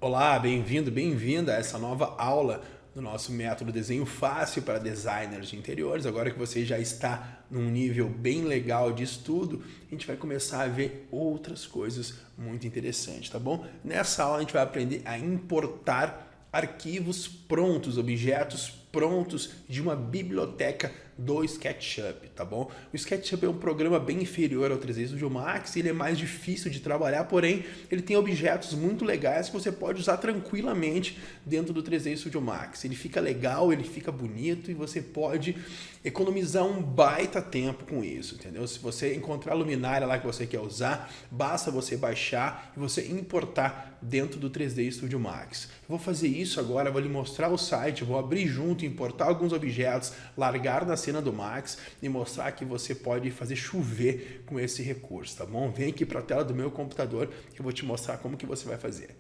Olá, bem-vindo, bem-vinda a essa nova aula do nosso método Desenho Fácil para designers de interiores. Agora que você já está num nível bem legal de estudo, a gente vai começar a ver outras coisas muito interessantes, tá bom? Nessa aula a gente vai aprender a importar arquivos prontos, objetos prontos de uma biblioteca do SketchUp, tá bom? O SketchUp é um programa bem inferior ao 3D Studio Max, ele é mais difícil de trabalhar, porém ele tem objetos muito legais que você pode usar tranquilamente dentro do 3D Studio Max. Ele fica legal, ele fica bonito e você pode economizar um baita tempo com isso, entendeu? Se você encontrar a luminária lá que você quer usar, basta você baixar e você importar dentro do 3D Studio Max. Eu vou fazer isso agora, vou lhe mostrar o site, vou abrir junto, importar alguns objetos, largar na cena do Max e mostrar que você pode fazer chover com esse recurso, tá bom? Vem aqui para a tela do meu computador que eu vou te mostrar como que você vai fazer.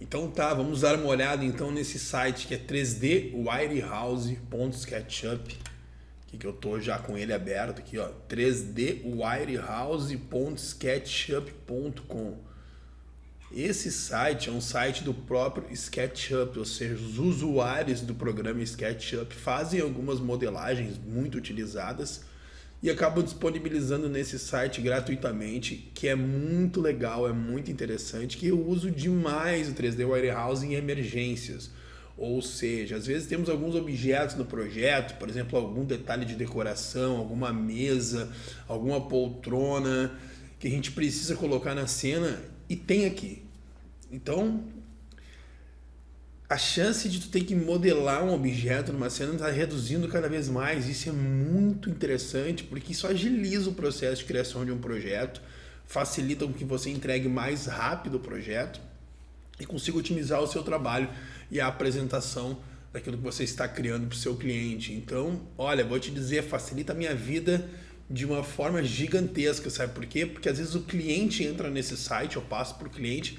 Então tá, vamos dar uma olhada então nesse site que é 3dwirehouse.sketchup, que eu tô já com ele aberto aqui, ó, 3dwirehouse.sketchup.com. Esse site é um site do próprio SketchUp, ou seja, os usuários do programa SketchUp fazem algumas modelagens muito utilizadas e acabam disponibilizando nesse site gratuitamente, que é muito legal, é muito interessante, que eu uso demais o 3D Warehouse em emergências. Ou seja, às vezes temos alguns objetos no projeto, por exemplo, algum detalhe de decoração, alguma mesa, alguma poltrona, que a gente precisa colocar na cena e tem aqui. Então, a chance de tu ter que modelar um objeto numa cena está reduzindo cada vez mais. Isso é muito interessante, porque isso agiliza o processo de criação de um projeto, facilita com que você entregue mais rápido o projeto e consiga otimizar o seu trabalho e a apresentação daquilo que você está criando para o seu cliente. Então, olha, vou te dizer, facilita a minha vida de uma forma gigantesca, sabe por quê? Porque às vezes o cliente entra nesse site, eu passo para o cliente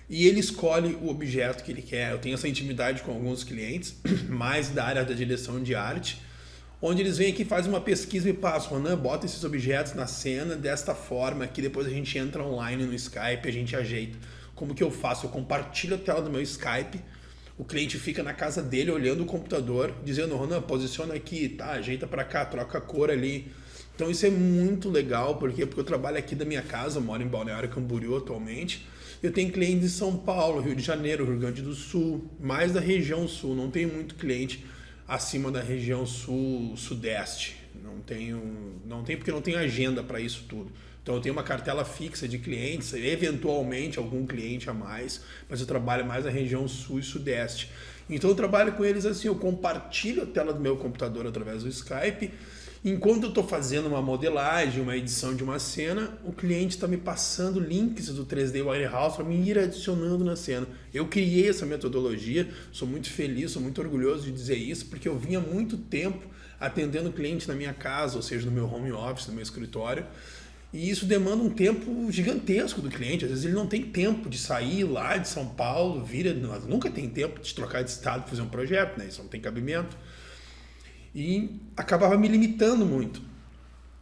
e ele escolhe o objeto que ele quer. Eu tenho essa intimidade com alguns clientes, mais da área da direção de arte, onde eles vêm aqui e fazem uma pesquisa e passam, Ronan, bota esses objetos na cena desta forma, que depois a gente entra online no Skype, a gente ajeita. Como que eu faço? Eu compartilho a tela do meu Skype, o cliente fica na casa dele olhando o computador, dizendo, Ronan, posiciona aqui, tá, ajeita para cá, troca a cor ali. Então isso é muito legal, porque eu trabalho aqui da minha casa, eu moro em Balneário Camboriú atualmente, eu tenho clientes de São Paulo, Rio de Janeiro, Rio Grande do Sul, mais da região sul, não tenho muito cliente acima da região sul, sudeste, não tenho porque não tenho agenda para isso tudo. Então eu tenho uma cartela fixa de clientes, eventualmente algum cliente a mais, mas eu trabalho mais na região sul e sudeste. Então eu trabalho com eles assim, eu compartilho a tela do meu computador através do Skype. Enquanto eu estou fazendo uma modelagem, uma edição de uma cena, o cliente está me passando links do 3D Warehouse para me ir adicionando na cena. Eu criei essa metodologia, sou muito feliz, sou muito orgulhoso de dizer isso, porque eu vinha muito tempo atendendo cliente na minha casa, ou seja, no meu home office, no meu escritório, e isso demanda um tempo gigantesco do cliente. Às vezes ele não tem tempo de sair lá de São Paulo, nunca tem tempo de trocar de estado para fazer um projeto, né? Isso não tem cabimento. E acabava me limitando muito.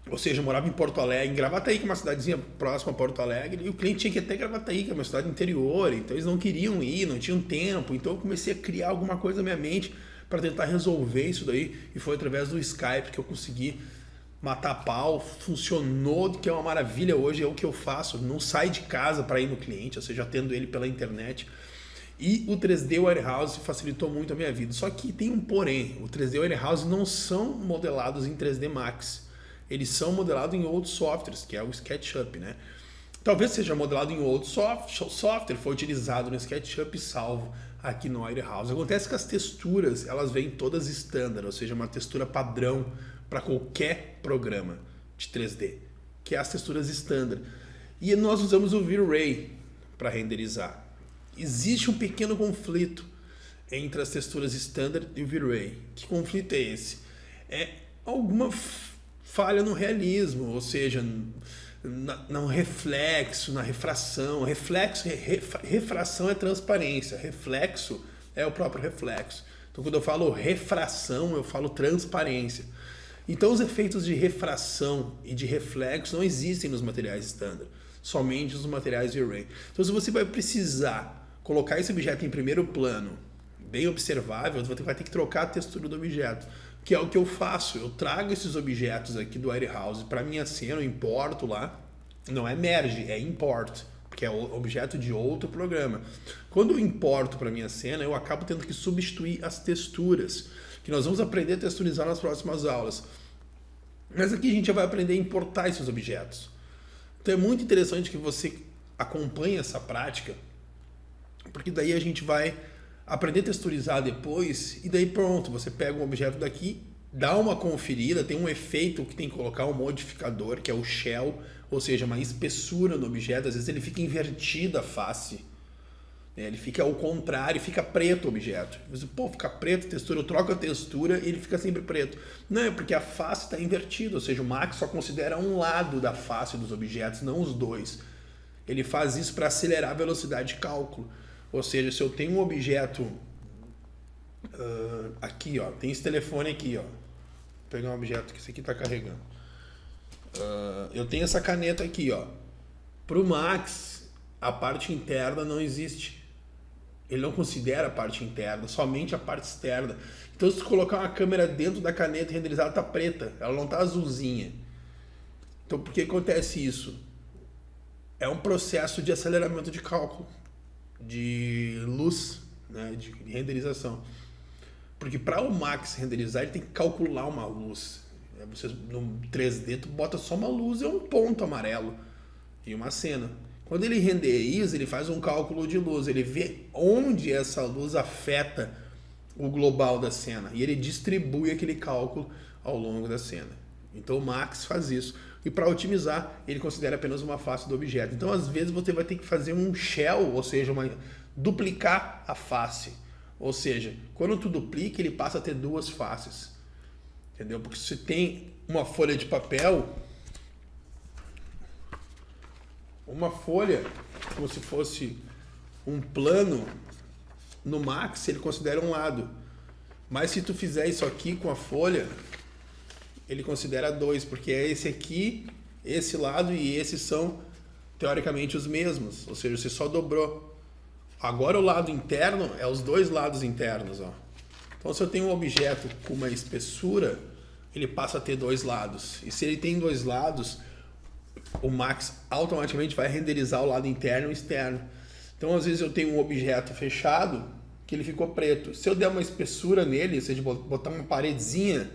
Ou seja, eu morava em Porto Alegre, em Gravataí, que é uma cidadezinha próxima a Porto Alegre, e o cliente tinha que ir até Gravataí, que é uma cidade interior, então eles não queriam ir, não tinham tempo, então eu comecei a criar alguma coisa na minha mente para tentar resolver isso daí, e foi através do Skype que eu consegui matar pau, funcionou, que é uma maravilha hoje, é o que eu faço, não saio de casa para ir no cliente, ou seja, atendo ele pela internet. E o 3D Warehouse facilitou muito a minha vida. Só que tem um porém, o 3D Warehouse não são modelados em 3D Max. Eles são modelados em outros softwares, que é o SketchUp, né? Talvez seja modelado em outro software, foi utilizado no SketchUp e salvo aqui no Warehouse. Acontece que as texturas, elas vêm todas standard, ou seja, uma textura padrão para qualquer programa de 3D, que é as texturas standard. E nós usamos o V-Ray para renderizar. Existe um pequeno conflito entre as texturas standard e o V-Ray. Que conflito é esse? É alguma falha no realismo, ou seja, no reflexo, na refração. Refração é transparência, reflexo é o próprio reflexo. Então quando eu falo refração, eu falo transparência. Então os efeitos de refração e de reflexo não existem nos materiais standard. somente os materiais V-Ray. Então, se você vai precisar colocar esse objeto em primeiro plano, bem observável, você vai ter que trocar a textura do objeto, que é o que eu faço. Eu trago esses objetos aqui do Warehouse para minha cena, eu importo lá. Não é merge, é import, porque é objeto de outro programa. Quando eu importo para minha cena, eu acabo tendo que substituir as texturas, que nós vamos aprender a texturizar nas próximas aulas. Mas aqui a gente já vai aprender a importar esses objetos. Então é muito interessante que você acompanhe essa prática, porque daí a gente vai aprender a texturizar depois, e daí pronto, você pega um objeto daqui, dá uma conferida, tem um efeito que tem que colocar um modificador, que é o shell, ou seja, uma espessura no objeto. Às vezes ele fica invertida a face, né? Ele fica ao contrário, fica preto o objeto. Você, pô, fica preto a textura, eu troco a textura e ele fica sempre preto. Não, é porque a face está invertida, ou seja, o Max só considera um lado da face dos objetos, não os dois. Ele faz isso para acelerar a velocidade de cálculo. Ou seja, se eu tenho um objeto aqui, ó, tem esse telefone aqui, ó. Vou pegar um objeto que esse aqui está carregando. Eu tenho essa caneta aqui, ó. Para o Max, a parte interna não existe. Ele não considera a parte interna, somente a parte externa. Então, se tu colocar uma câmera dentro da caneta renderizada, está preta, ela não está azulzinha. Então, por que acontece isso? É um processo de aceleramento de cálculo, de luz, né, de renderização. Porque para o Max renderizar, ele tem que calcular uma luz. Você, no 3D, tu bota só uma luz e um ponto amarelo e uma cena. Quando ele renderiza, ele faz um cálculo de luz, ele vê onde essa luz afeta o global da cena e ele distribui aquele cálculo ao longo da cena. Então o Max faz isso. E para otimizar, ele considera apenas uma face do objeto. Então, às vezes, você vai ter que fazer um shell, ou seja, duplicar a face. Ou seja, quando tu duplica, ele passa a ter duas faces. Entendeu? Porque se você tem uma folha de papel, uma folha como se fosse um plano, no Max ele considera um lado. Mas se tu fizer isso aqui com a folha, ele considera dois, porque é esse aqui, esse lado e esse são teoricamente os mesmos, ou seja, você só dobrou. Agora o lado interno é os dois lados internos, ó. Então se eu tenho um objeto com uma espessura, ele passa a ter dois lados. E se ele tem dois lados, o Max automaticamente vai renderizar o lado interno e externo. Então às vezes eu tenho um objeto fechado que ele ficou preto. Se eu der uma espessura nele, ou seja, botar uma paredezinha,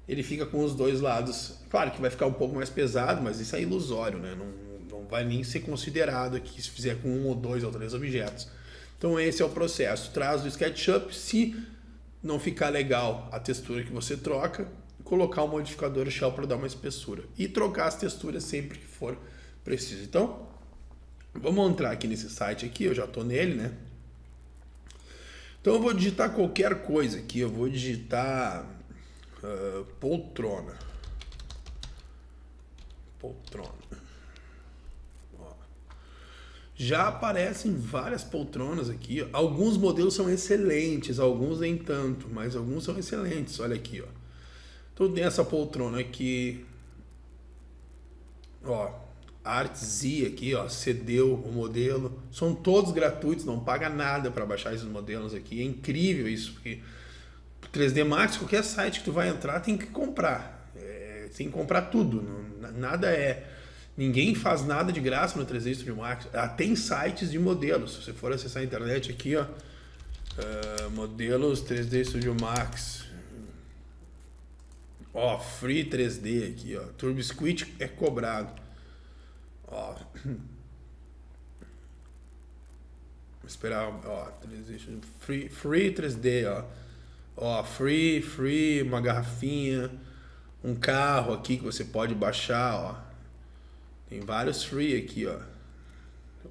ele fica com os dois lados. Claro que vai ficar um pouco mais pesado, mas isso é ilusório, né? Não vai nem ser considerado aqui se fizer com um ou dois ou três objetos. Então esse é o processo. Traz do SketchUp, se não ficar legal a textura que você troca, colocar um modificador shell para dar uma espessura. E trocar as texturas sempre que for preciso. Então, vamos entrar aqui nesse site aqui, eu já estou nele, né? Então eu vou digitar qualquer coisa aqui, eu vou digitar poltrona. Poltrona. Ó. Já aparecem várias poltronas aqui. Ó. Alguns modelos são excelentes, alguns nem tanto, mas alguns são excelentes. Olha aqui, ó. Então tem essa poltrona aqui. Ó, ArtZ aqui, ó, cedeu o modelo. São todos gratuitos, não paga nada para baixar esses modelos aqui. É incrível isso, porque 3D Max, qualquer site que tu vai entrar tem que comprar. Tem que comprar tudo. Nada é... Ninguém faz nada de graça no 3D Studio Max. Tem sites de modelos. Se você for acessar a internet aqui, ó, modelos 3D Studio Max. Ó, Free 3D aqui, ó. TurboSquid é cobrado. Ó. Vou esperar, ó, 3D, free 3D, ó. Ó, free, uma garrafinha, um carro aqui que você pode baixar, ó. Tem vários free aqui, ó.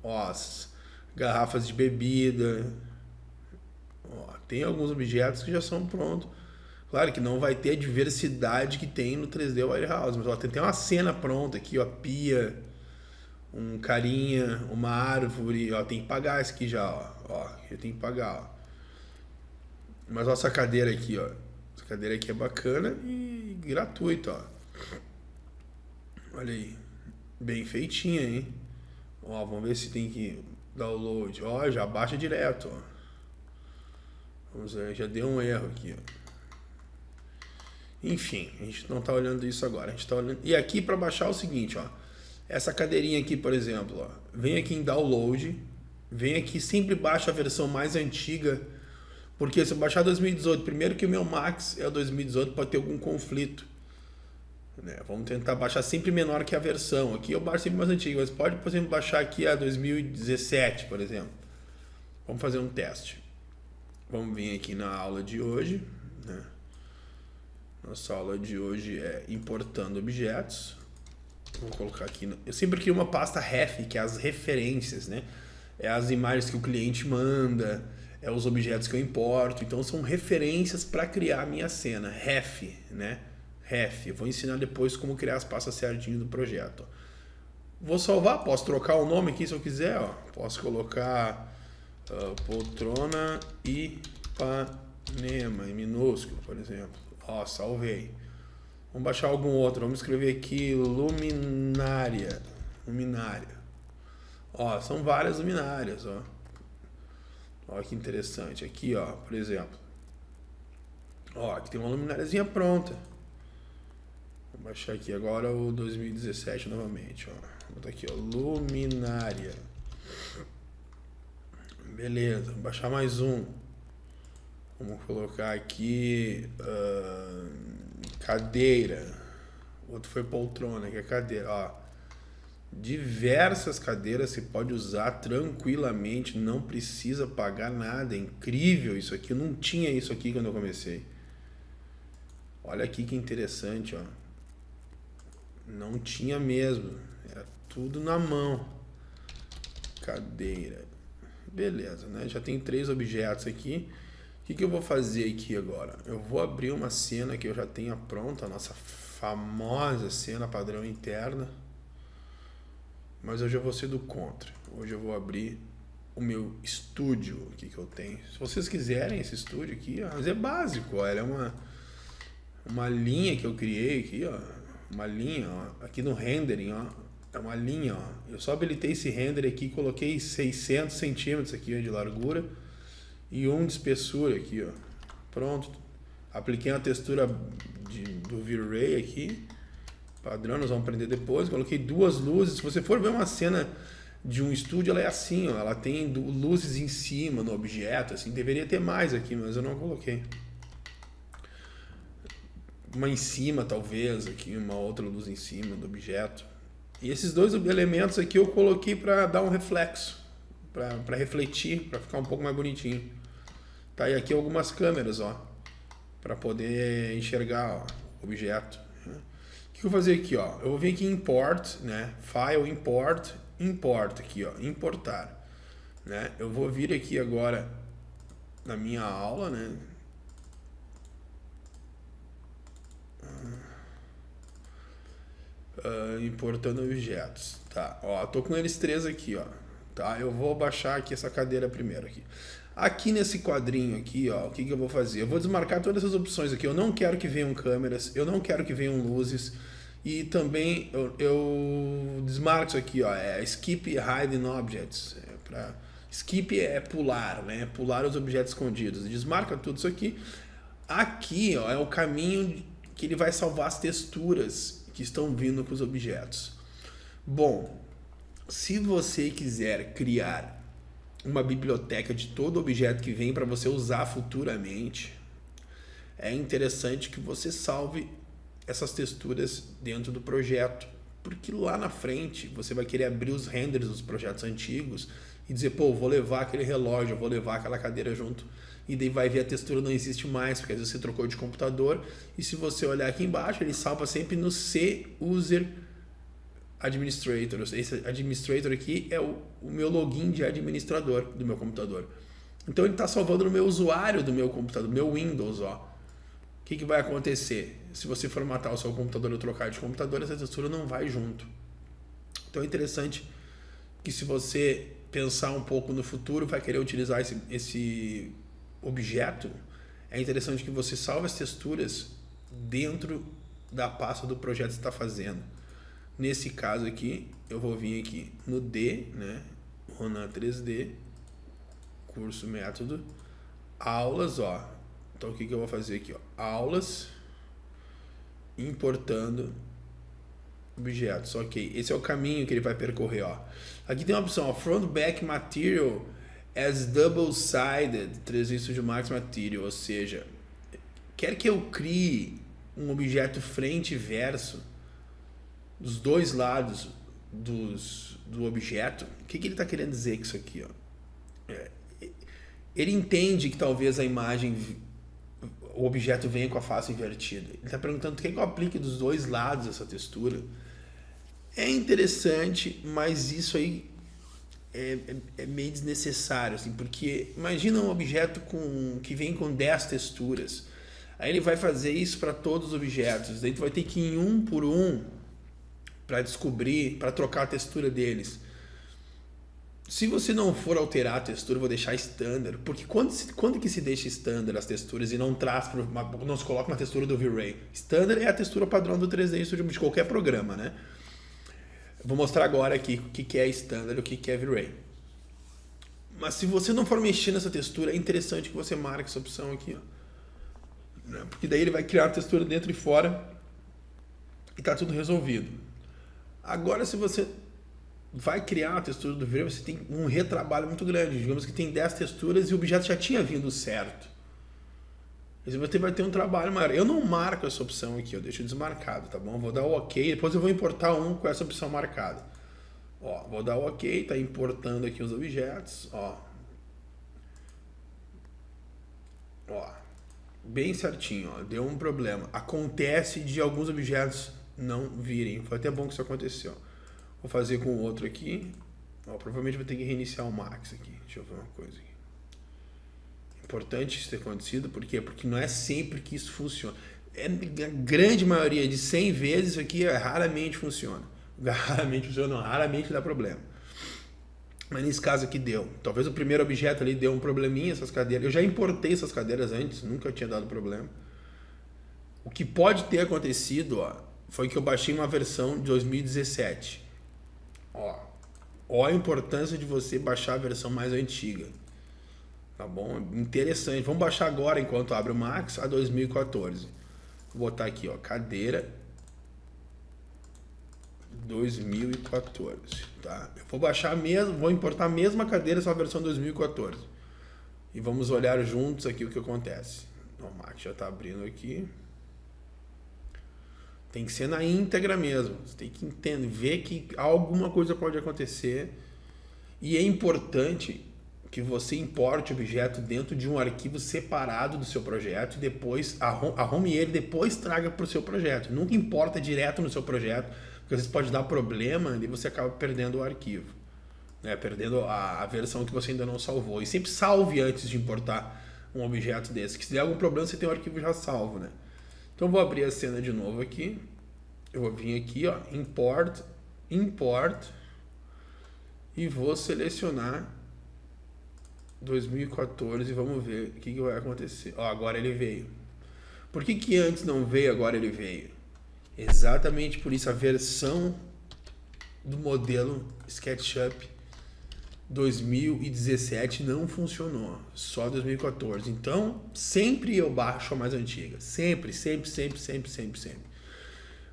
Ó, as garrafas de bebida. Ó, tem alguns objetos que já são prontos. Claro que não vai ter a diversidade que tem no 3D Warehouse, mas ó, tem uma cena pronta aqui, ó, pia, um carinha, uma árvore, ó, tem que pagar isso aqui já, ó, eu tenho que pagar, ó. Mas ó, essa cadeira aqui, ó, essa cadeira aqui é bacana e gratuita, ó. Olha aí, Bem feitinha, hein? Ó, vamos ver se tem que download. Ó, já baixa direto, ó. Vamos ver, já deu um erro aqui, ó. Enfim, a gente não tá olhando isso agora. A gente tá olhando... E aqui para baixar é o seguinte, ó. Essa cadeirinha aqui, por exemplo, ó. Vem aqui em download. Vem aqui, sempre baixa a versão mais antiga. Porque se eu baixar 2018, primeiro que o meu Max é o 2018, pode ter algum conflito. Né? Vamos tentar baixar sempre menor que a versão. Aqui eu baixo sempre mais antiga, mas pode, por exemplo, baixar aqui a 2017, por exemplo. Vamos fazer um teste. Vamos vir aqui na aula de hoje, né? Nossa aula de hoje é importando objetos. Vou colocar aqui. Eu sempre crio uma pasta ref, que é as referências, né? É as imagens que o cliente manda, é os objetos que eu importo. Então são referências para criar a minha cena. Ref, né? Ref. Eu vou ensinar depois como criar as pastas certinho do projeto. Vou salvar, posso trocar o nome aqui se eu quiser. Ó. Posso colocar poltrona Ipanema em minúsculo, por exemplo. Ó, salvei. Vamos baixar algum outro. Vamos escrever aqui luminária. Luminária. Ó, são várias luminárias, ó. Ó, que interessante. Aqui, ó, por exemplo. Ó, aqui tem uma lumináriazinha pronta. Vou baixar aqui agora o 2017 novamente, ó. Vou botar aqui, ó, luminária. Beleza, vou baixar mais um. Vamos colocar aqui cadeira. Outro foi poltrona, que é cadeira. Ó, diversas cadeiras você pode usar tranquilamente, não precisa pagar nada. É incrível isso aqui. Eu não tinha isso aqui quando eu comecei. Olha aqui que interessante, ó. Não tinha mesmo. Era tudo na mão. Cadeira. Beleza, né? Já tem 3 objetos aqui. O que eu vou fazer aqui agora? Eu vou abrir uma cena que eu já tenho pronta, a nossa famosa cena padrão interna. Mas hoje eu vou ser do contra. Hoje eu vou abrir o meu estúdio aqui que eu tenho. Se vocês quiserem esse estúdio aqui, ó, mas é básico, ó, ela é uma linha que eu criei aqui, ó. Uma linha, ó, aqui no rendering, ó. É uma linha, ó. Eu só habilitei esse render aqui, coloquei 600 centímetros aqui, ó, de largura. E 1 de espessura aqui, ó. Pronto. Apliquei uma textura do V-Ray aqui. Padrão, nós vamos aprender depois. Coloquei 2 luzes. Se você for ver uma cena de um estúdio, ela é assim, ó. Ela tem luzes em cima no objeto, assim. Deveria ter mais aqui, mas eu não coloquei. Uma em cima, talvez, aqui. Uma outra luz em cima do objeto. E esses 2 elementos aqui eu coloquei para dar um reflexo. Para refletir, para ficar um pouco mais bonitinho. Tá, e aqui algumas câmeras, ó, para poder enxergar, ó, o objeto. O que eu vou fazer aqui, ó? Eu vou vir aqui em Import, né? File, Import, Import aqui, ó, importar, né? Eu vou vir aqui agora na minha aula, né? Importando objetos, tá? Ó, tô com eles 3 aqui, ó. Tá? Eu vou baixar aqui essa cadeira primeiro aqui. Aqui nesse quadrinho aqui, ó, o que eu vou fazer? Eu vou desmarcar todas essas opções aqui. Eu não quero que venham câmeras, eu não quero que venham luzes. E também eu desmarco isso aqui, ó, é Skip Hidden Objects. Skip é pular, né? Pular os objetos escondidos. Desmarca tudo isso aqui. Aqui, ó, é o caminho que ele vai salvar as texturas que estão vindo com os objetos. Bom, se você quiser criar uma biblioteca de todo objeto que vem para você usar futuramente, é interessante que você salve essas texturas dentro do projeto, porque lá na frente você vai querer abrir os renders dos projetos antigos e dizer, pô, vou levar aquele relógio, vou levar aquela cadeira junto, e daí vai ver a textura não existe mais, porque às vezes você trocou de computador, e se você olhar aqui embaixo, ele salva sempre no C User Administrator. Esse administrator aqui é o meu login de administrador do meu computador. Então ele está salvando no meu usuário do meu computador, meu Windows, ó. O que vai acontecer? Se você formatar o seu computador ou trocar de computador, essa textura não vai junto. Então é interessante que, se você pensar um pouco no futuro, vai querer utilizar esse objeto, é interessante que você salve as texturas dentro da pasta do projeto que você está fazendo. Nesse caso aqui, eu vou vir aqui no D, né? Ronan 3D, curso método, aulas, ó. Então o que eu vou fazer aqui, ó? Aulas, importando objetos, ok. Esse é o caminho que ele vai percorrer, ó. Aqui tem uma opção, ó, front back material as double-sided transition de max material, ou seja, quer que eu crie um objeto frente e verso dos dois lados do objeto. O que ele está querendo dizer com isso aqui, ó? Ele entende que talvez a imagem, o objeto venha com a face invertida. Ele está perguntando quer que eu aplique dos dois lados essa textura. É interessante, mas isso aí é meio desnecessário, assim, porque imagina um objeto que vem com 10 texturas. Aí ele vai fazer isso para todos os objetos. Daí tu vai ter que ir um por um para descobrir, para trocar a textura deles. Se você não for alterar a textura, eu vou deixar standard, porque quando que se deixa standard as texturas e não não se coloca uma textura do V-Ray? Standard é a textura padrão do 3D Studio de qualquer programa, né? Vou mostrar agora aqui o que é standard e o que é V-Ray. Mas se você não for mexer nessa textura, é interessante que você marque essa opção aqui, ó. Porque daí ele vai criar a textura dentro e fora e tá tudo resolvido. Agora, se você vai criar a textura do V-Ray, você tem um retrabalho muito grande. Digamos que tem 10 texturas e o objeto já tinha vindo certo. Você vai ter um trabalho maior. Eu não marco essa opção aqui, eu deixo desmarcado, tá bom? Vou dar o OK, depois eu vou importar um com essa opção marcada. Ó, vou dar o OK, tá importando aqui os objetos, ó. Ó, bem certinho, ó, deu um problema. Acontece de alguns objetos não virem. Foi até bom que isso aconteceu. Vou fazer com o outro aqui. Ó, provavelmente vou ter que reiniciar o Max aqui. Deixa eu ver uma coisa aqui. Importante isso ter acontecido, por quê? Porque não é sempre que isso funciona. A grande maioria de 100 vezes isso aqui raramente funciona. Raramente funciona, raramente dá problema. Mas nesse caso aqui deu. Talvez o primeiro objeto ali deu um probleminha, essas cadeiras. Eu já importei essas cadeiras antes, nunca tinha dado problema. O que pode ter acontecido, ó, foi que eu baixei uma versão de 2017. Ó a importância de você baixar a versão mais antiga. Tá bom? Interessante. Vamos baixar agora, enquanto abre o Max, a 2014. Vou botar aqui, ó, cadeira 2014, tá? Eu vou baixar mesmo, vou importar a mesma cadeira, só a versão 2014. E vamos olhar juntos aqui o que acontece. O Max já tá abrindo aqui. Tem que ser na íntegra mesmo. Você tem que entender, ver que alguma coisa pode acontecer. E é importante que você importe o objeto dentro de um arquivo separado do seu projeto e depois arrume ele, depois traga para o seu projeto. Nunca importa direto no seu projeto, porque às vezes pode dar problema e você acaba perdendo o arquivo, né? Perdendo a versão que você ainda não salvou. E sempre salve antes de importar um objeto desse, que se der algum problema você tem o arquivo já salvo, né? Então vou abrir a cena de novo aqui. Eu vou vir aqui, ó, import, e vou selecionar 2014 e vamos ver o que vai acontecer. Ó, agora ele veio. Por que antes não veio, agora ele veio? Exatamente por isso a versão do modelo SketchUp 2017 não funcionou, só 2014. Então, sempre eu baixo a mais antiga. Sempre.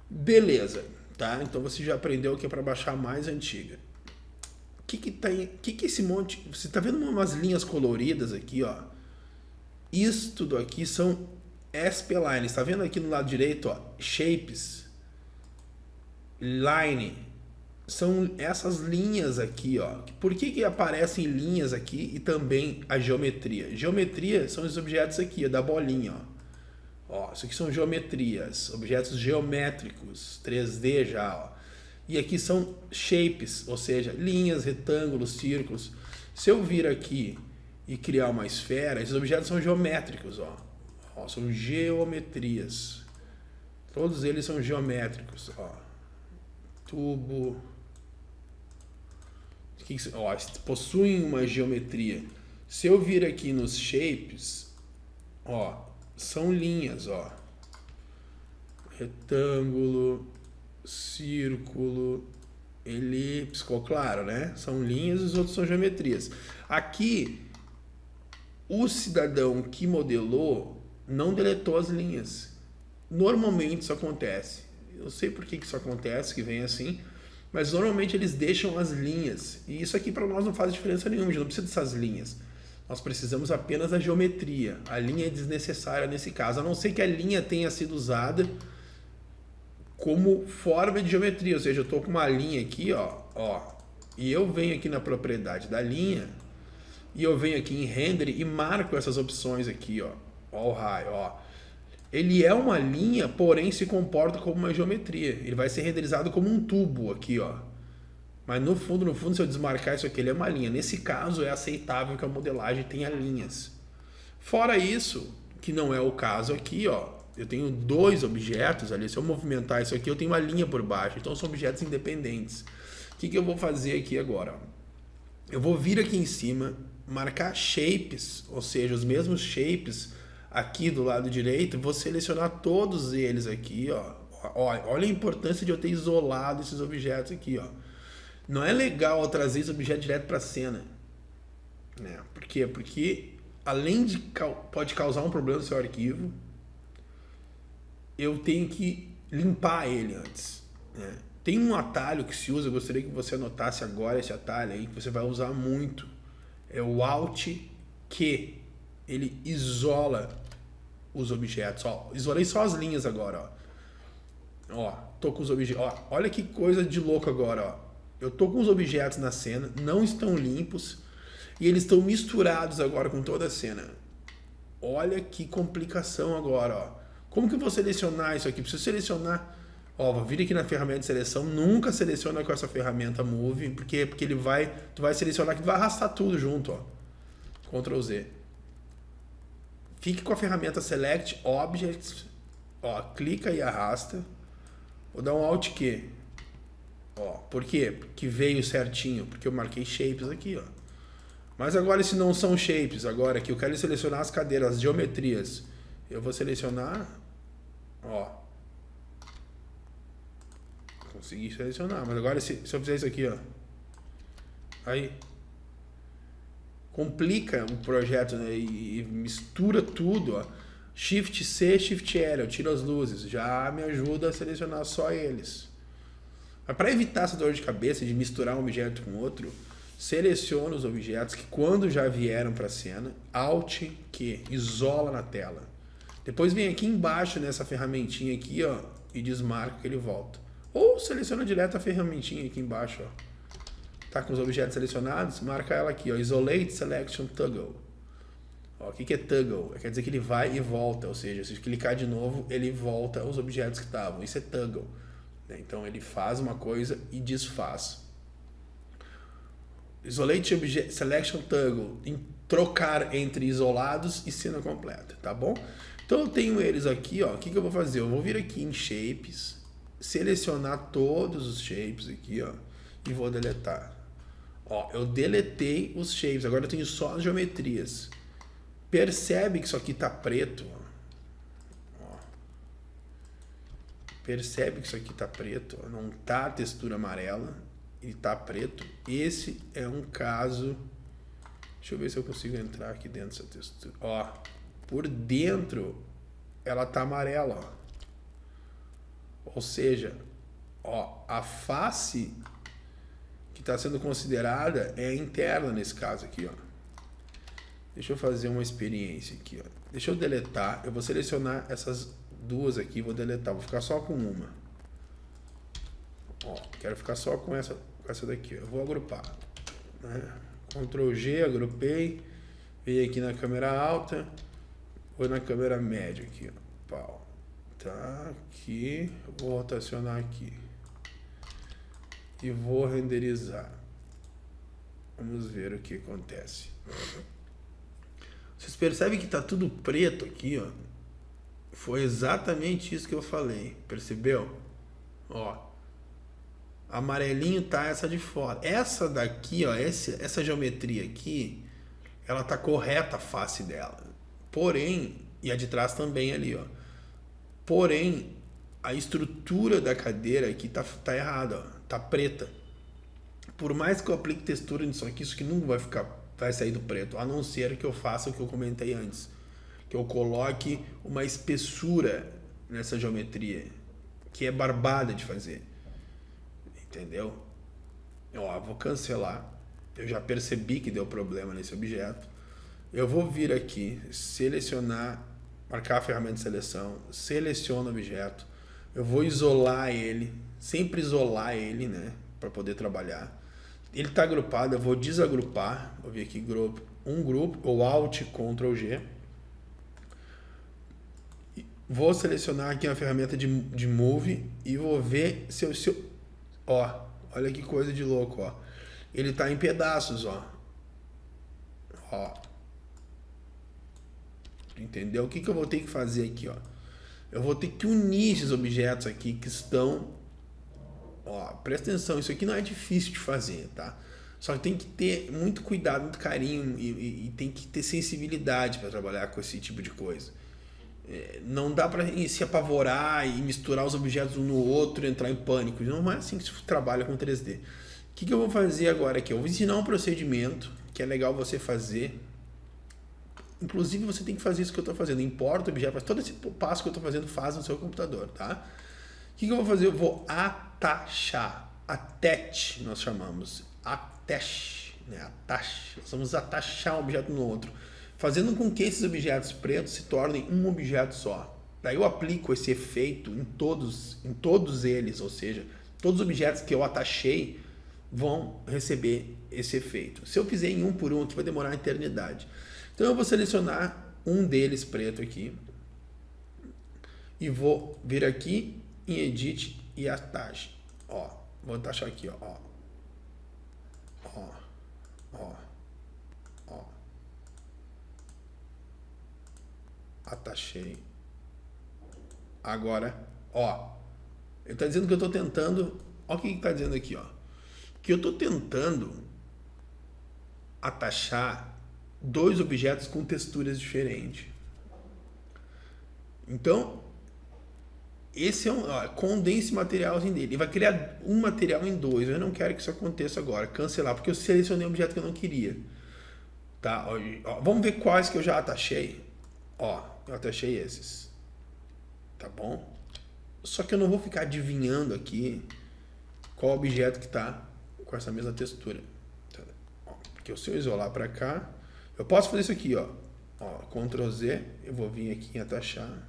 Beleza, tá? Então você já aprendeu que é para baixar a mais antiga. O que esse monte... Você tá vendo umas linhas coloridas aqui, ó? Isso tudo aqui são splines. Tá vendo aqui no lado direito, ó? Shapes, line. São essas linhas aqui, ó. Por que aparecem linhas aqui e também a geometria? Geometria são os objetos aqui, ó, da bolinha, ó. Isso aqui são geometrias, objetos geométricos, 3D já, ó. E aqui são shapes, ou seja, linhas, retângulos, círculos. Se eu vir aqui e criar uma esfera, esses objetos são geométricos, ó. São geometrias. Todos eles são geométricos, ó. Tubo. Ó, possuem uma geometria. Se eu vir aqui nos shapes, ó, são linhas, ó. Retângulo, círculo, elipse, ficou claro, né? São linhas e os outros são geometrias. Aqui, o cidadão que modelou não deletou as linhas. Normalmente isso acontece. Eu sei por que isso acontece, que vem assim, mas normalmente eles deixam as linhas. E isso aqui para nós não faz diferença nenhuma, a gente não precisa dessas linhas. Nós precisamos apenas da geometria. A linha é desnecessária nesse caso, a não ser que a linha tenha sido usada como forma de geometria. Ou seja, eu estou com uma linha aqui, ó, e eu venho aqui na propriedade da linha, e eu venho aqui em render e marco essas opções aqui, ó o raio, ó. Ele é uma linha, porém se comporta como uma geometria. Ele vai ser renderizado como um tubo aqui, ó. Mas no fundo, se eu desmarcar isso aqui, ele é uma linha. Nesse caso, é aceitável que a modelagem tenha linhas. Fora isso, que não é o caso aqui, ó. Eu tenho dois objetos ali. Se eu movimentar isso aqui, eu tenho uma linha por baixo. Então, são objetos independentes. O que eu vou fazer aqui agora? Eu vou vir aqui em cima, marcar shapes, ou seja, os mesmos shapes aqui do lado direito, vou selecionar todos eles aqui, ó. Olha a importância de eu ter isolado esses objetos aqui, ó. Não é legal eu trazer esse objeto direto para a cena, né? Por quê? Porque além de pode causar um problema no seu arquivo, eu tenho que limpar ele antes, né? Tem um atalho que se usa, eu gostaria que você anotasse agora esse atalho aí, que você vai usar muito. É o Alt Q. Ele isola os objetos. Ó, isolei só as linhas agora, ó. Tô com os objetos. Ó, olha que coisa de louco agora, ó. Eu tô com os objetos na cena, não estão limpos e eles estão misturados agora com toda a cena. Olha que complicação agora, ó. Como que eu vou selecionar isso aqui? Preciso selecionar. Ó, vou vir aqui na ferramenta de seleção. Nunca seleciona com essa ferramenta Move, porque ele vai, tu vai selecionar aqui, tu vai arrastar tudo junto, ó. Ctrl Z. Fique com a ferramenta Select Objects, ó, clica e arrasta. Vou dar um Alt Q. Ó, por quê? Porque veio certinho, porque eu marquei shapes aqui, ó. Mas agora se não são shapes, agora que eu quero selecionar as cadeiras, as geometrias, eu vou selecionar, ó. Consegui selecionar, mas agora se eu fizer isso aqui, ó. Aí complica o projeto, né? E mistura tudo, ó. Shift C, Shift L, eu tiro as luzes, já me ajuda a selecionar só eles. Mas para evitar essa dor de cabeça de misturar um objeto com outro, seleciona os objetos que quando já vieram para a cena, Alt Q, isola na tela. Depois vem aqui embaixo nessa ferramentinha aqui, ó, e desmarca que ele volta. Ou seleciona direto a ferramentinha aqui embaixo, ó. Tá com os objetos selecionados, marca ela aqui, ó, Isolate Selection Toggle. Ó, o que é toggle? Quer dizer que ele vai e volta, ou seja, se clicar de novo, ele volta os objetos que estavam. Isso é toggle. Então ele faz uma coisa e desfaz. Isolate Selection Toggle, em trocar entre isolados e cena completa, tá bom? Então eu tenho eles aqui, ó. O que eu vou fazer? Eu vou vir aqui em Shapes, selecionar todos os shapes aqui, ó, e vou deletar. Ó, eu deletei os shapes, agora eu tenho só as geometrias. Percebe que isso aqui tá preto, ó. Percebe que isso aqui tá preto, ó. Não tá a textura amarela, ele tá preto. Esse é um caso. Deixa eu ver se eu consigo entrar aqui dentro dessa textura. Ó, por dentro ela tá amarela, ó. Ou seja, ó, a face que está sendo considerada é interna nesse caso aqui, ó. Deixa eu fazer uma experiência aqui, ó. Deixa eu deletar, eu vou selecionar essas duas aqui, vou deletar, vou ficar só com uma. Ó, quero ficar só com essa daqui, ó. Eu vou agrupar, né? Ctrl G, agrupei, veio aqui na câmera alta, vou na câmera média aqui, ó. Pau. Tá, aqui, eu vou rotacionar aqui e vou renderizar. Vamos ver o que acontece. Vocês percebem que tá tudo preto aqui, ó. Foi exatamente isso que eu falei, percebeu? Ó, amarelinho tá essa de fora. Essa daqui, ó, essa geometria aqui, ela tá correta a face dela. Porém, e a de trás também ali, ó. Porém, a estrutura da cadeira aqui tá errada, ó, tá preta. Por mais que eu aplique textura nisso aqui, isso aqui não vai sair do preto, a não ser que eu faça o que eu comentei antes, que eu coloque uma espessura nessa geometria, que é barbada de fazer, entendeu? Ó, vou cancelar, eu já percebi que deu problema nesse objeto, eu vou vir aqui, selecionar, marcar a ferramenta de seleção, seleciono o objeto, eu vou isolar ele, sempre isolar ele, né, para poder trabalhar. Ele está agrupado, eu vou desagrupar, vou vir aqui um grupo, ou Alt Ctrl G. Vou selecionar aqui a ferramenta de Move e vou ver se eu ó, olha que coisa de louco, ó. Ele está em pedaços, ó. Ó. Entendeu? O que eu vou ter que fazer aqui, ó? Eu vou ter que unir esses objetos aqui que estão... Ó, presta atenção, isso aqui não é difícil de fazer, tá? Só que tem que ter muito cuidado, muito carinho e tem que ter sensibilidade para trabalhar com esse tipo de coisa. Não dá para se apavorar e misturar os objetos um no outro e entrar em pânico. Não é assim que se trabalha com 3D. O que eu vou fazer agora aqui? Eu vou ensinar um procedimento que é legal você fazer. Inclusive você tem que fazer isso que eu estou fazendo. Importa o objeto, mas todo esse passo que eu estou fazendo faz no seu computador, tá? O que eu vou fazer? Eu vou atachar. Attach, nós chamamos. Attach, né? Attach. Nós vamos atachar um objeto no outro, fazendo com que esses objetos pretos se tornem um objeto só. Daí eu aplico esse efeito em todos eles, ou seja, todos os objetos que eu atachei vão receber esse efeito. Se eu fizer em um por um aqui, vai demorar uma eternidade. Então eu vou selecionar um deles preto aqui e vou vir aqui em Edit e Attach. Ó, vou atachar aqui, ó. Atachei. Agora, ó, ele está dizendo que eu estou tentando, ó, o que está dizendo aqui, ó, que eu estou tentando atachar dois objetos com texturas diferentes. Então, esse é condense materialzinho dele. Ele vai criar um material em dois. Eu não quero que isso aconteça agora. Cancelar, porque eu selecionei um objeto que eu não queria. Tá? Ó, vamos ver quais que eu já atachei. Ó, eu atachei esses. Tá bom? Só que eu não vou ficar adivinhando aqui qual objeto que tá com essa mesma textura. Tá? Ó, porque se eu isolar para cá, eu posso fazer isso aqui, ó. Ctrl Z, eu vou vir aqui em atachar.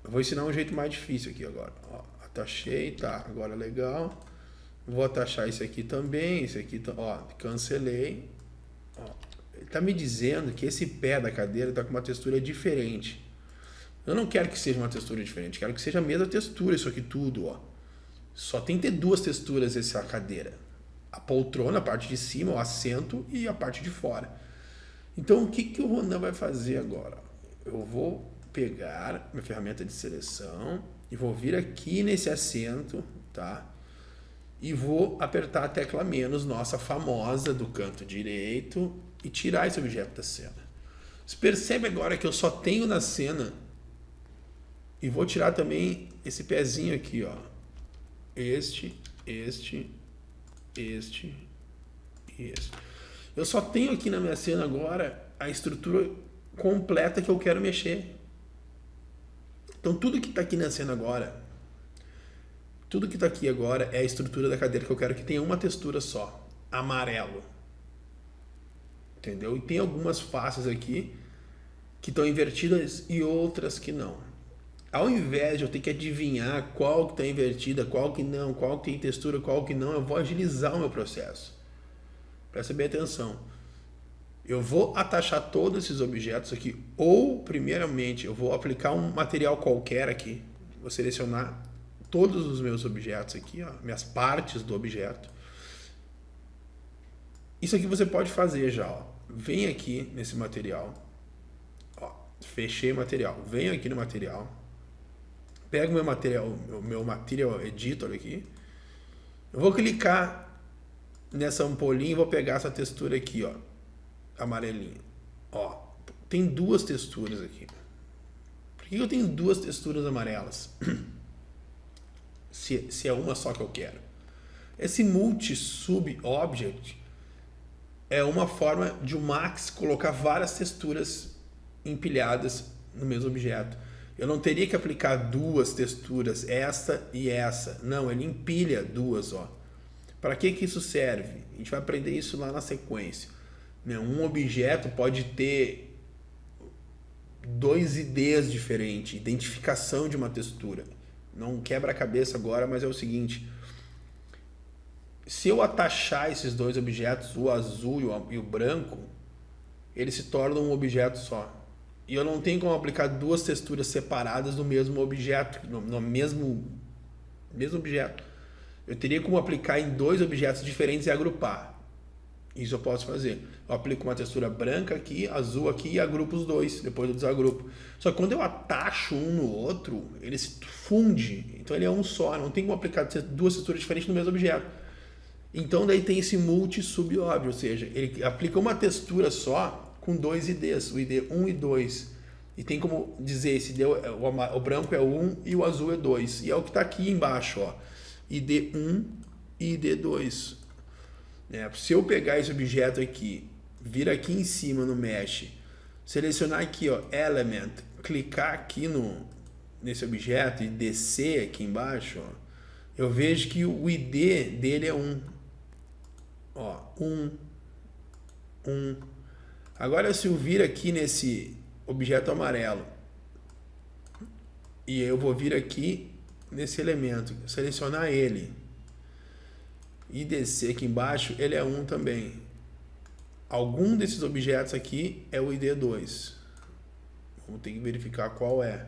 Eu vou ensinar um jeito mais difícil aqui agora. Ó, atachei, tá, agora legal. Vou atachar esse aqui também, esse aqui, ó, cancelei. Ó, ele tá me dizendo que esse pé da cadeira tá com uma textura diferente. Eu não quero que seja uma textura diferente, quero que seja a mesma textura, isso aqui tudo, ó. Só tem que ter duas texturas essa cadeira. A poltrona, a parte de cima, o assento e a parte de fora. Então, o que o Ronan vai fazer agora? Eu vou pegar minha ferramenta de seleção e vou vir aqui nesse assento, tá? E vou apertar a tecla menos, nossa famosa, do canto direito, e tirar esse objeto da cena. Você percebe agora que eu só tenho na cena, e vou tirar também esse pezinho aqui, ó. Este. Eu só tenho aqui na minha cena agora a estrutura completa que eu quero mexer. Então tudo que está aqui na cena agora, tudo que está aqui agora é a estrutura da cadeira que eu quero que tenha uma textura só, amarelo. Entendeu? E tem algumas faces aqui que estão invertidas e outras que não. Ao invés de eu ter que adivinhar qual que está invertida, qual que não, qual que tem textura, qual que não, eu vou agilizar o meu processo. Presta bem atenção. Eu vou atachar todos esses objetos aqui, ou primeiramente eu vou aplicar um material qualquer aqui, vou selecionar todos os meus objetos aqui, ó, minhas partes do objeto. Isso aqui você pode fazer já, ó. Vem aqui nesse material, ó, fechei o material, venho aqui no material, pego o meu material editor aqui, eu vou clicar nessa ampolinha e vou pegar essa textura aqui, ó, amarelinha. Ó, tem duas texturas aqui. Por que eu tenho duas texturas amarelas? Se é uma só que eu quero. Esse multi-sub-object é uma forma de o Max colocar várias texturas empilhadas no mesmo objeto. Eu não teria que aplicar duas texturas, essa e essa. Não, ele empilha duas, ó. Para que isso serve? A gente vai aprender isso lá na sequência. Um objeto pode ter dois IDs diferentes, identificação de uma textura. Não quebra a cabeça agora, mas é o seguinte. Se eu atachar esses dois objetos, o azul e o branco, eles se tornam um objeto só. E eu não tenho como aplicar duas texturas separadas no mesmo objeto, no mesmo objeto. Eu teria como aplicar em dois objetos diferentes e agrupar. Isso eu posso fazer. Eu aplico uma textura branca aqui, azul aqui e agrupo os dois, depois eu desagrupo. Só que quando eu atacho um no outro, ele se funde. Então ele é um só, não tem como aplicar duas texturas diferentes no mesmo objeto. Então daí tem esse multi-sub-object, ou seja, ele aplica uma textura só com dois IDs, o ID 1 e 2. E tem como dizer, esse ID, o branco é 1 e o azul é 2. E é o que está aqui embaixo, ó. ID 1 e ID 2. Se eu pegar esse objeto aqui, vir aqui em cima no Mesh, selecionar aqui, ó, Element, clicar aqui nesse objeto e descer aqui embaixo, ó, eu vejo que o ID dele é 1. Ó, 1. Agora, se eu vir aqui nesse objeto amarelo e eu vou vir aqui nesse elemento, selecionar ele e descer aqui embaixo, ele é 1 também. Algum desses objetos aqui é o ID 2. Vamos ter que verificar qual é.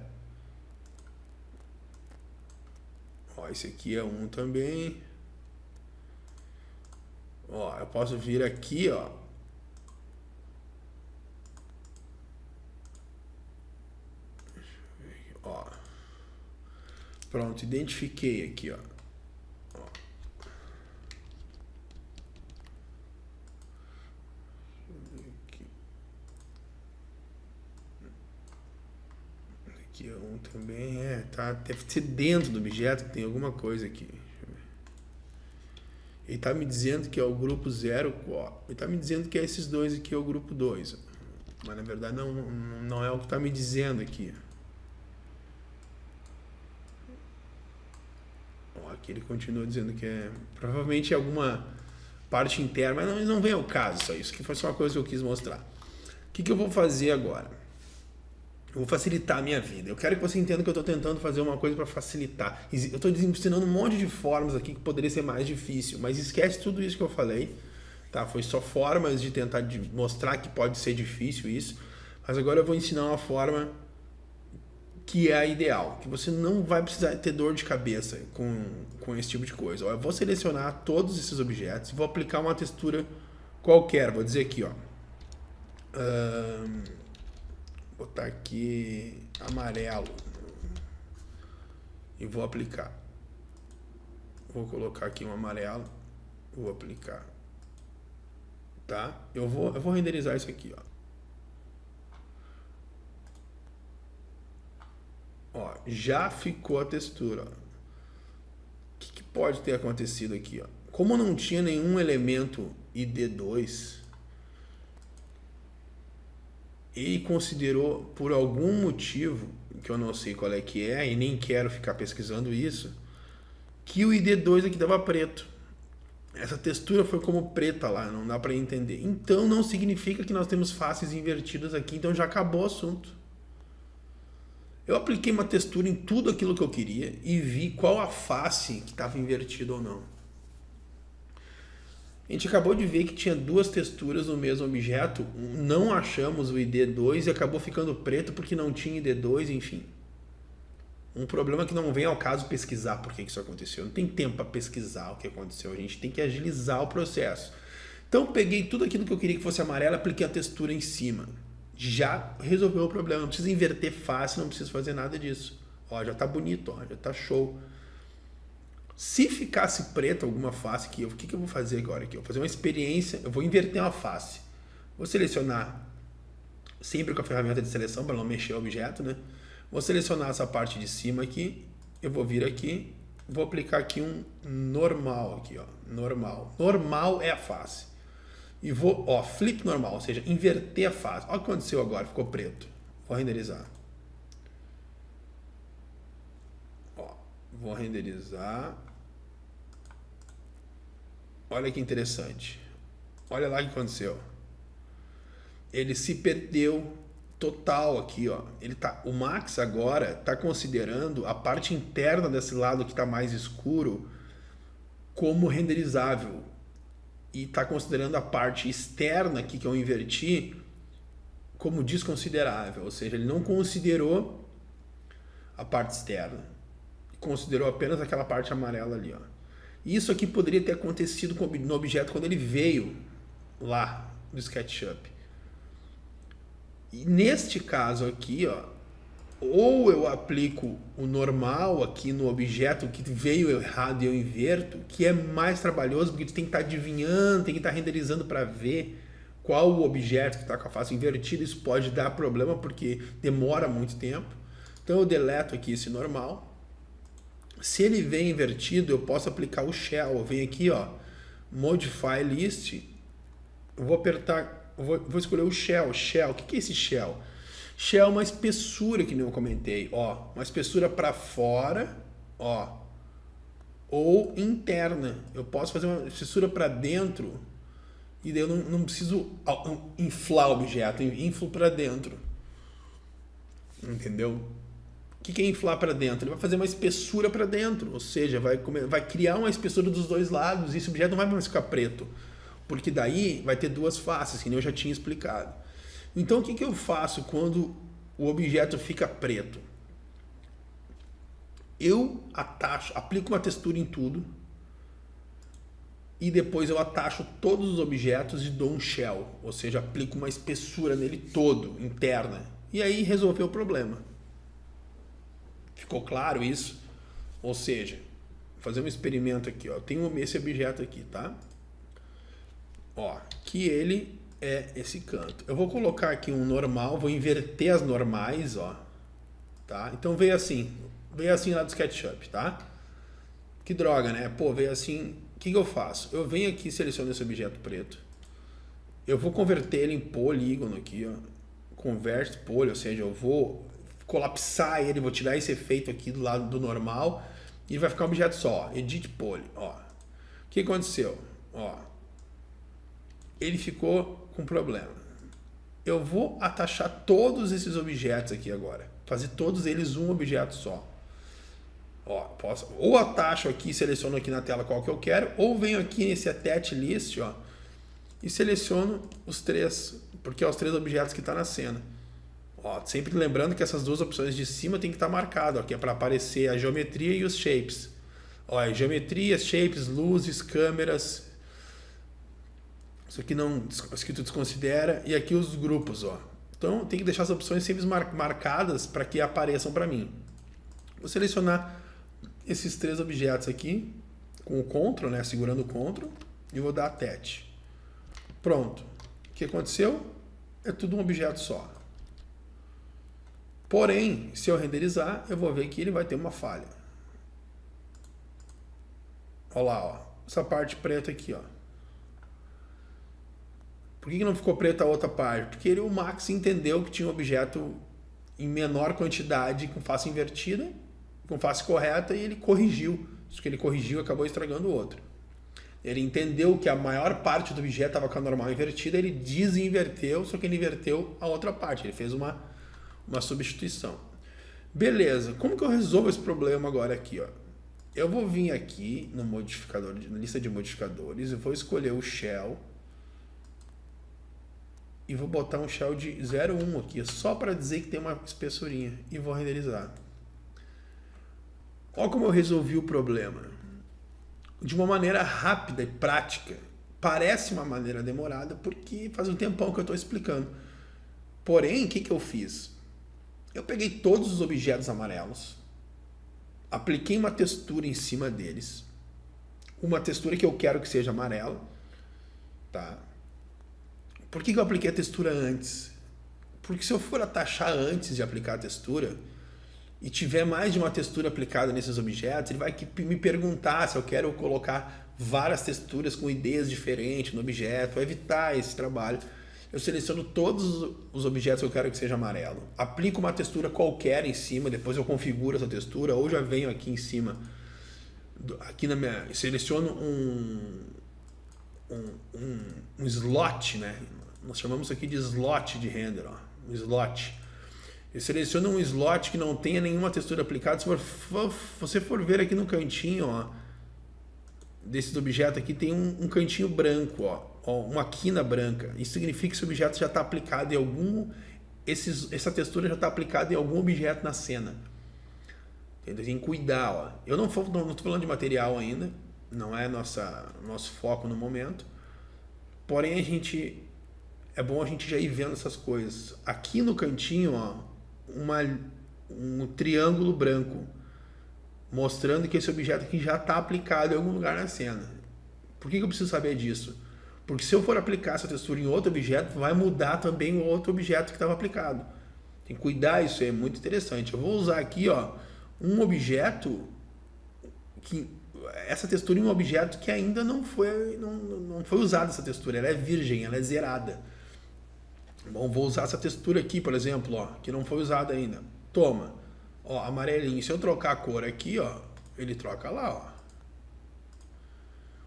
Ó, esse aqui é 1 também. Ó, eu posso vir aqui, ó. Ó. Pronto, identifiquei aqui, ó. Aqui é 1 também, tá, deve ser dentro do objeto que tem alguma coisa aqui. Ele está me dizendo que é o grupo 0, ó. Ele está me dizendo que é esses dois aqui é o grupo 2. Mas na verdade não é o que está me dizendo aqui. Ó, aqui ele continua dizendo que é provavelmente alguma parte interna, mas não vem ao caso só isso. Que foi só uma coisa que eu quis mostrar. O que eu vou fazer agora? Eu vou facilitar a minha vida. Eu quero que você entenda que eu estou tentando fazer uma coisa para facilitar. Eu estou ensinando um monte de formas aqui que poderia ser mais difícil, mas esquece tudo isso que eu falei. Tá? Foi só formas de tentar mostrar que pode ser difícil isso. Mas agora eu vou ensinar uma forma que é a ideal, que você não vai precisar ter dor de cabeça com esse tipo de coisa. Ó, eu vou selecionar todos esses objetos e vou aplicar uma textura qualquer. Vou dizer aqui, ó. Botar aqui amarelo e vou aplicar. Vou colocar aqui um amarelo, vou aplicar, tá? Eu vou renderizar isso aqui, ó. Já ficou a textura. O que pode ter acontecido aqui, ó? Como não tinha nenhum elemento ID2, ele considerou, por algum motivo, que eu não sei qual é que é, e nem quero ficar pesquisando isso, que o ID2 aqui dava preto. Essa textura foi como preta lá, não dá para entender. Então não significa que nós temos faces invertidas aqui, então já acabou o assunto. Eu apliquei uma textura em tudo aquilo que eu queria e vi qual a face que estava invertida ou não. A gente acabou de ver que tinha duas texturas no mesmo objeto, não achamos o ID2 e acabou ficando preto porque não tinha ID2, enfim. Um problema que não vem ao caso pesquisar por que isso aconteceu. Não tem tempo para pesquisar o que aconteceu, a gente tem que agilizar o processo. Então peguei tudo aquilo que eu queria que fosse amarelo, apliquei a textura em cima. Já resolveu o problema, não precisa inverter face, não precisa fazer nada disso. Ó, já tá bonito, ó, já tá show. Se ficasse preto alguma face aqui, o que eu vou fazer agora aqui? Eu vou fazer uma experiência, eu vou inverter uma face. Vou selecionar sempre com a ferramenta de seleção para não mexer o objeto, né? Vou selecionar essa parte de cima aqui, eu vou vir aqui, vou aplicar aqui um normal aqui, ó, normal. Normal é a face. E vou, ó, flip normal, ou seja, inverter a face. Olha o que aconteceu agora, ficou preto. Vou renderizar. Ó, vou renderizar. Olha que interessante. Olha lá o que aconteceu. Ele se perdeu total aqui, ó. O Max agora está considerando a parte interna desse lado que está mais escuro como renderizável. E está considerando a parte externa aqui que eu inverti como desconsiderável. Ou seja, ele não considerou a parte externa. Considerou apenas aquela parte amarela ali, ó. Isso aqui poderia ter acontecido no objeto quando ele veio lá do SketchUp. E neste caso aqui, ó, ou eu aplico o normal aqui no objeto que veio errado e eu inverto, que é mais trabalhoso porque tu tem que estar adivinhando, tem que estar renderizando para ver qual o objeto que está com a face invertida. Isso pode dar problema porque demora muito tempo. Então eu deleto aqui esse normal. Se ele vem invertido, eu posso aplicar o shell. Eu venho aqui, ó, modify list, eu vou apertar, vou escolher o shell. Shell, o que é esse shell? Shell é uma espessura, que nem eu comentei, ó, uma espessura para fora, ó, ou interna. Eu posso fazer uma espessura para dentro e daí eu não preciso inflar o objeto, eu inflo para dentro. Entendeu? O que é inflar para dentro? Ele vai fazer uma espessura para dentro, ou seja, vai criar uma espessura dos dois lados e esse objeto não vai mais ficar preto, porque daí vai ter duas faces, que nem eu já tinha explicado. Então o que eu faço quando o objeto fica preto? Eu aplico uma textura em tudo e depois eu atacho todos os objetos e dou um shell, ou seja, aplico uma espessura nele todo, interna, e aí resolveu o problema. Ficou claro isso? Ou seja, vou fazer um experimento aqui, ó. Eu tenho esse objeto aqui, tá? Ó, que ele é esse canto. Eu vou colocar aqui um normal, vou inverter as normais, ó. Tá? Então veio assim lá do SketchUp, tá? Que droga, né? Pô, veio assim. O que eu faço? Eu venho aqui e seleciono esse objeto preto. Eu vou converter ele em polígono aqui, ó. Convert poly, ou seja, eu vou colapsar ele, vou tirar esse efeito aqui do lado do normal e vai ficar um objeto só, edit poly, ó. O que aconteceu? Ó, ele ficou com problema. Eu vou atachar todos esses objetos aqui agora, fazer todos eles um objeto só. Ó, posso, ou atacho aqui, seleciono aqui na tela qual que eu quero, ou venho aqui nesse attach list, ó, e seleciono os três, porque é os três objetos que estão na cena. Ó, sempre lembrando que essas duas opções de cima tem que estar marcado, ó, que é para aparecer a geometria e os shapes. Ó, geometria, shapes, luzes, câmeras. Isso aqui tu desconsidera. E aqui os grupos, ó. Então tem que deixar as opções sempre marcadas para que apareçam para mim. Vou selecionar esses três objetos aqui com o Ctrl, né, segurando o Ctrl, e vou dar Attach. Pronto. O que aconteceu? É tudo um objeto só. Porém, se eu renderizar, eu vou ver que ele vai ter uma falha. Olha lá, ó, essa parte preta aqui, ó. Por que não ficou preta a outra parte? Porque o Max entendeu que tinha um objeto em menor quantidade com face invertida, com face correta, e ele corrigiu. Isso que ele corrigiu acabou estragando o outro. Ele entendeu que a maior parte do objeto estava com a normal invertida, ele desinverteu, só que ele inverteu a outra parte. Ele fez uma substituição. Beleza, como que eu resolvo esse problema agora aqui, ó? Eu vou vir aqui no modificador, na lista de modificadores, eu vou escolher o shell e vou botar um shell de 0,1 aqui, só para dizer que tem uma espessurinha, e vou renderizar. Olha como eu resolvi o problema. De uma maneira rápida e prática. Parece uma maneira demorada, porque faz um tempão que eu estou explicando. Porém, o que eu fiz? Eu peguei todos os objetos amarelos, apliquei uma textura em cima deles, uma textura que eu quero que seja amarela, tá? Por que eu apliquei a textura antes? Porque se eu for atachar antes de aplicar a textura, e tiver mais de uma textura aplicada nesses objetos, ele vai me perguntar se eu quero colocar várias texturas com ideias diferentes no objeto, para evitar esse trabalho. Eu seleciono todos os objetos que eu quero que seja amarelo, aplico uma textura qualquer em cima, depois eu configuro essa textura, ou já venho aqui em cima, aqui seleciono um slot, né? Nós chamamos isso aqui de slot de render, ó, um slot. Eu seleciono um slot que não tenha nenhuma textura aplicada. Se você for ver aqui no cantinho, ó, desses objetos aqui, tem um cantinho branco, ó, uma quina branca. Isso significa que esse objeto já está aplicado em algum... essa textura já está aplicada em algum objeto na cena. Entendeu? Tem que cuidar, ó. Eu não estou falando de material ainda, não é nosso foco no momento. Porém, é bom a gente já ir vendo essas coisas. Aqui no cantinho, ó, um triângulo branco, mostrando que esse objeto aqui já está aplicado em algum lugar na cena. Por que eu preciso saber disso? Porque se eu for aplicar essa textura em outro objeto, vai mudar também o outro objeto que estava aplicado. Tem que cuidar, isso é muito interessante. Eu vou usar aqui, ó, um objeto essa textura em um objeto que ainda não foi usada essa textura, ela é virgem, ela é zerada. Bom, vou usar essa textura aqui, por exemplo, ó, que não foi usada ainda. Toma, ó, amarelinho. Se eu trocar a cor aqui, ó, ele troca lá, ó.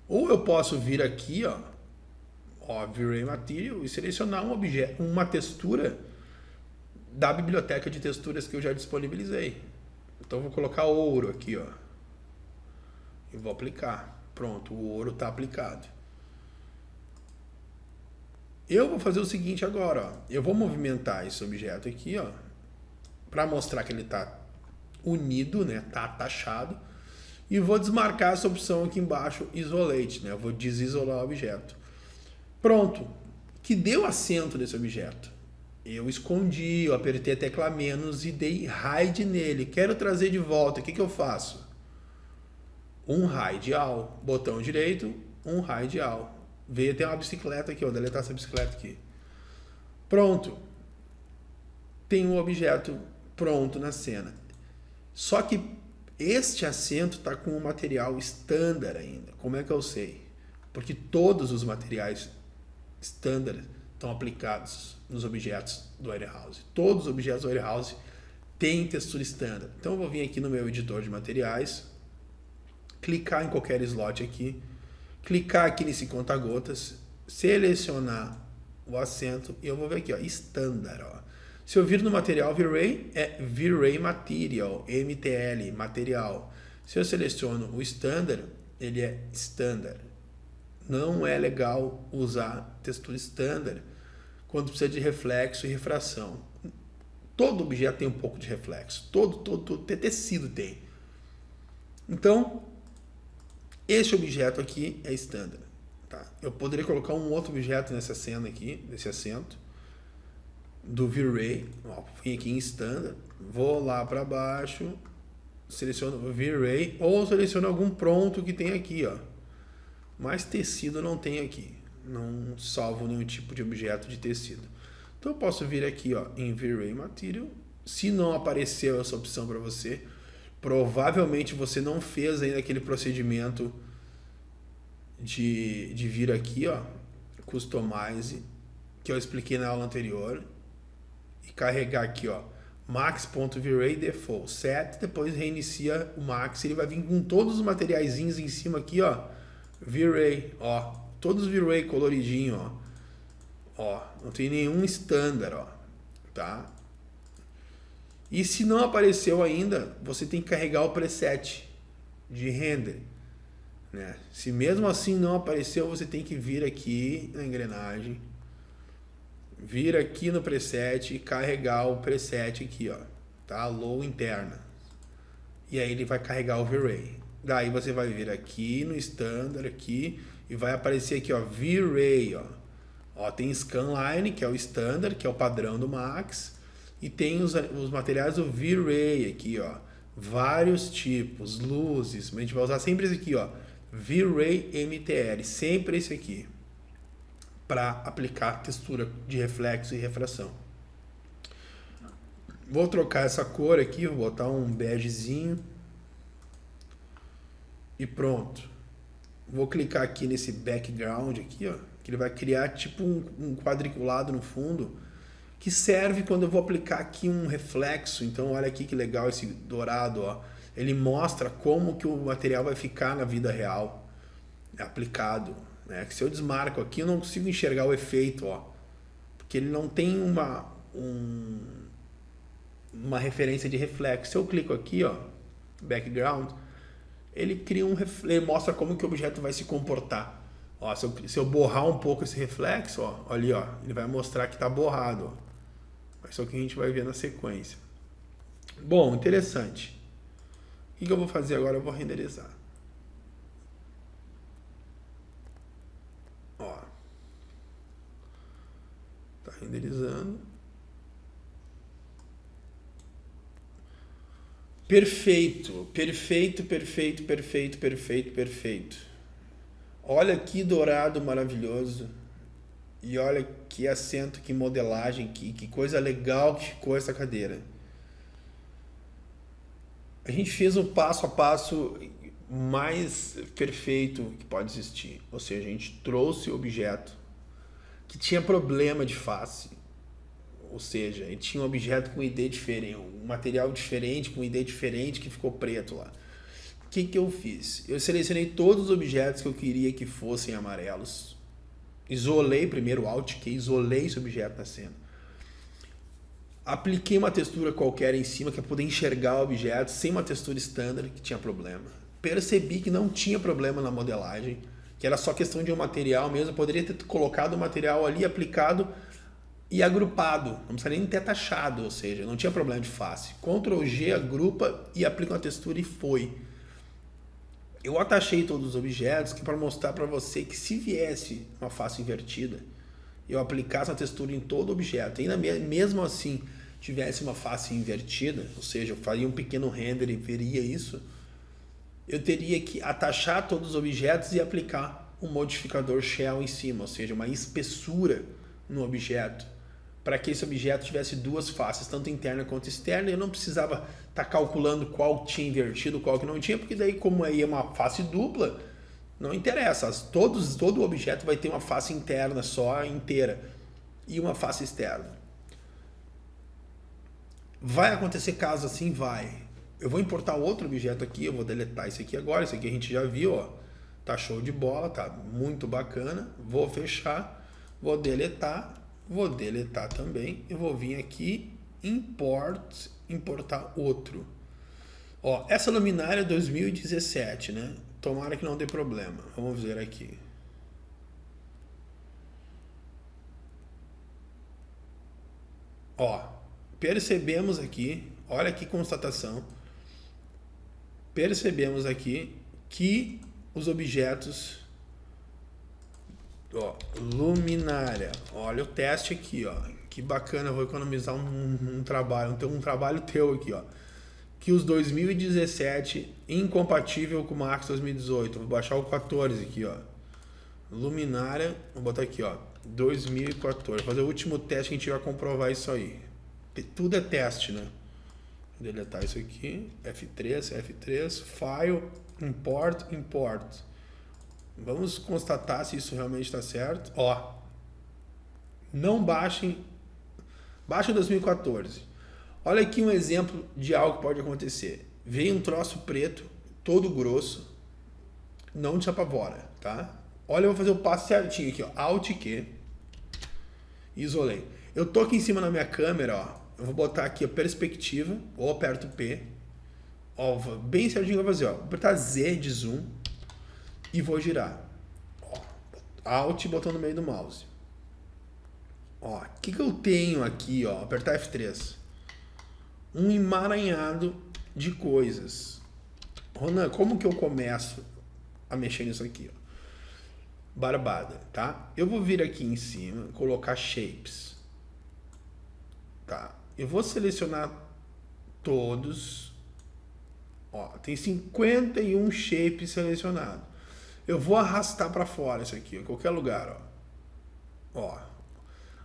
Ou eu posso vir aqui, ó, V-Ray Material e selecionar um objeto, uma textura da biblioteca de texturas que eu já disponibilizei. Então eu vou colocar ouro aqui, ó, e vou aplicar. Pronto, o ouro está aplicado. Eu vou fazer o seguinte agora, ó. Eu vou movimentar esse objeto aqui, ó, para mostrar que ele está unido, né? Tá atachado. E vou desmarcar essa opção aqui embaixo, Isolate, né? Eu vou desisolar o objeto. Pronto. Que deu assento nesse objeto. Eu escondi, eu apertei a tecla menos e dei hide nele. Quero trazer de volta. O que eu faço? Um hide all. Botão direito, um hide all. Veio até uma bicicleta aqui, ó. Deletar essa bicicleta aqui. Pronto. Tem um objeto pronto na cena. Só que este assento está com o material standard ainda. Como é que eu sei? Porque todos os materiais standard estão aplicados nos objetos do Warehouse. Todos os objetos do Warehouse têm textura standard. Então eu vou vir aqui no meu editor de materiais, clicar em qualquer slot aqui, clicar aqui nesse conta-gotas, selecionar o assento e eu vou ver aqui, ó, standard, ó. Se eu vir no material V-Ray, é V-Ray Material, MTL, material. Se eu seleciono o standard, ele é standard. Não é legal usar textura standard quando precisa de reflexo e refração. Todo objeto tem um pouco de reflexo. Todo tecido tem. Então, esse objeto aqui é standard. Tá? Eu poderia colocar um outro objeto nessa cena aqui, nesse assento do V-Ray. Vim aqui em standard, vou lá para baixo, seleciono o V-Ray ou seleciono algum pronto que tem aqui, ó. Mas tecido não tem aqui. Não salvo nenhum tipo de objeto de tecido. Então eu posso vir aqui, ó, em V-Ray Material. Se não apareceu essa opção para você, provavelmente você não fez ainda aquele procedimento de vir aqui, ó, Customize, que eu expliquei na aula anterior, e carregar aqui, ó, max.vray default set, depois reinicia o max, ele vai vir com todos os materiaizinhos em cima aqui, ó, V-Ray, ó, todos V-Ray coloridinho, ó, não tem nenhum standard, ó, tá? E se não apareceu ainda, você tem que carregar o preset de render, né? Se mesmo assim não apareceu, você tem que vir aqui na engrenagem, vir aqui no preset e carregar o preset aqui, ó, tá? Low interna. E aí ele vai carregar o V-Ray. Daí você vai vir aqui no standard aqui e vai aparecer aqui, ó, V-Ray, ó. Ó, tem Scanline, que é o standard, que é o padrão do Max, e tem os materiais do V-Ray aqui, ó. Vários tipos, luzes, mas a gente vai usar sempre esse aqui, ó, V-Ray MTL, sempre esse aqui, para aplicar textura de reflexo e refração. Vou trocar essa cor aqui, vou botar um begezinho. E pronto. Vou clicar aqui nesse background aqui, ó, que ele vai criar tipo um quadriculado no fundo, que serve quando eu vou aplicar aqui um reflexo. Então olha aqui que legal esse dourado, ó. Ele mostra como que o material vai ficar na vida real, aplicado, né? Que se eu desmarco aqui eu não consigo enxergar o efeito, ó, porque ele não tem uma referência de reflexo. Se eu clico aqui, ó, background, ele cria ele mostra como que o objeto vai se comportar. Ó, se eu borrar um pouco esse reflexo, ó, ali, ó, ele vai mostrar que está borrado. Ó. Isso é o que a gente vai ver na sequência. Bom, interessante. O que eu vou fazer agora? Eu vou renderizar. Ó, tá renderizando. Perfeito, perfeito, perfeito, perfeito, perfeito, perfeito. Olha que dourado maravilhoso. E olha que assento, que modelagem, que coisa legal que ficou essa cadeira. A gente fez um passo a passo mais perfeito que pode existir. Ou seja, a gente trouxe o objeto que tinha problema de face. Ou seja, ele tinha um objeto com ID diferente, um material diferente, com ID diferente, que ficou preto lá. O que eu fiz? Eu selecionei todos os objetos que eu queria que fossem amarelos. Isolei primeiro o Alt Key, isolei esse objeto na cena. Apliquei uma textura qualquer em cima, que é poder enxergar o objeto sem uma textura standard, que tinha problema. Percebi que não tinha problema na modelagem, que era só questão de um material mesmo. Eu poderia ter colocado o material ali, aplicado e agrupado, não precisa nem ter taxado, ou seja, não tinha problema de face. Ctrl G, agrupa e aplica uma textura e foi. Eu atachei todos os objetos para mostrar para você que se viesse uma face invertida, eu aplicasse a textura em todo o objeto, ainda mesmo assim tivesse uma face invertida, ou seja, eu faria um pequeno render e veria isso, eu teria que atachar todos os objetos e aplicar um modificador shell em cima, ou seja, uma espessura no objeto, para que esse objeto tivesse duas faces, tanto interna quanto externa. Eu não precisava estar calculando qual tinha invertido, qual que não tinha, porque daí, como aí é uma face dupla, não interessa. Todo objeto vai ter uma face interna só, inteira, e uma face externa. Vai acontecer caso assim? Vai. Eu vou importar outro objeto aqui, eu vou deletar esse aqui agora, esse aqui a gente já viu, ó. Tá show de bola, tá muito bacana. Vou fechar, vou deletar também. Eu vou vir aqui, importar outro. Ó, essa luminária é 2017, né? Tomara que não dê problema. Vamos ver aqui. Ó, percebemos aqui, olha que constatação. Percebemos aqui que os objetos, ó, luminária, olha o teste aqui, ó, que bacana, eu vou economizar um trabalho, então um trabalho teu aqui, ó, que os 2017 incompatível com o Max 2018, vou baixar o 14 aqui, ó, luminária, vou botar aqui, ó, 2014, fazer o último teste que a gente vai comprovar isso aí, tudo é teste, né? Vou deletar isso aqui, F3, File, Import. Vamos constatar se isso realmente está certo. Ó, não baixem 2014. Olha aqui um exemplo de algo que pode acontecer. Veio um troço preto, todo grosso, não te apavora, tá? Olha, eu vou fazer o passo certinho aqui, ó, Alt Q, isolei. Eu tô aqui em cima na minha câmera, ó. Eu vou botar aqui a perspectiva, ou aperto P, ó, bem certinho que eu vou fazer, ó. Vou apertar Z de zoom e vou girar. Ó, Alt, botão no meio do mouse. Ó, o que eu tenho aqui, ó? Apertar F3. Um emaranhado de coisas. Ronan, como que eu começo a mexer nisso aqui, ó? Barbada, tá? Eu vou vir aqui em cima, colocar shapes. Tá? Eu vou selecionar todos. Ó, tem 51 shapes selecionados. Eu vou arrastar para fora isso aqui, em qualquer lugar, ó. Ó.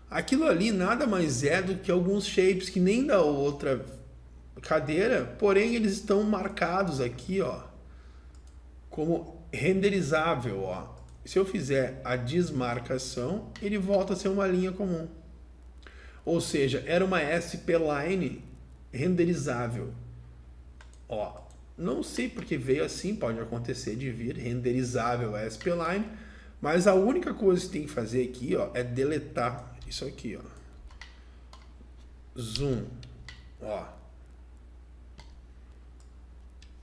Aquilo ali nada mais é do que alguns shapes que nem da outra cadeira, porém eles estão marcados aqui, ó, como renderizável, ó. Se eu fizer a desmarcação, ele volta a ser uma linha comum. Ou seja, era uma SP-Line renderizável. Ó, não sei porque veio assim, pode acontecer de vir renderizável a SP-Line, mas a única coisa que tem que fazer aqui, ó, é deletar isso aqui, ó. Zoom, ó.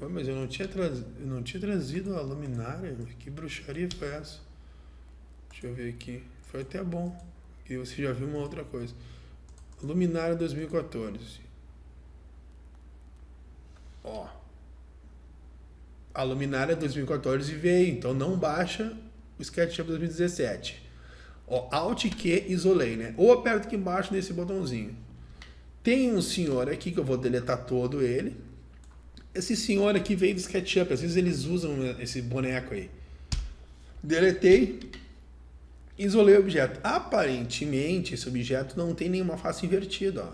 Mas eu não tinha trazido a luminária. Que bruxaria foi essa? Deixa eu ver aqui. Foi até bom. E você já viu uma outra coisa. Luminária 2014. Ó. A luminária 2014 veio, então não baixa o SketchUp 2017. Ó, Alt Q isolei, né? Ou aperto aqui embaixo nesse botãozinho. Tem um senhor aqui que eu vou deletar todo ele. Esse senhor aqui veio do SketchUp, às vezes eles usam esse boneco aí. Deletei, isolei o objeto. Aparentemente, esse objeto não tem nenhuma face invertida, ó.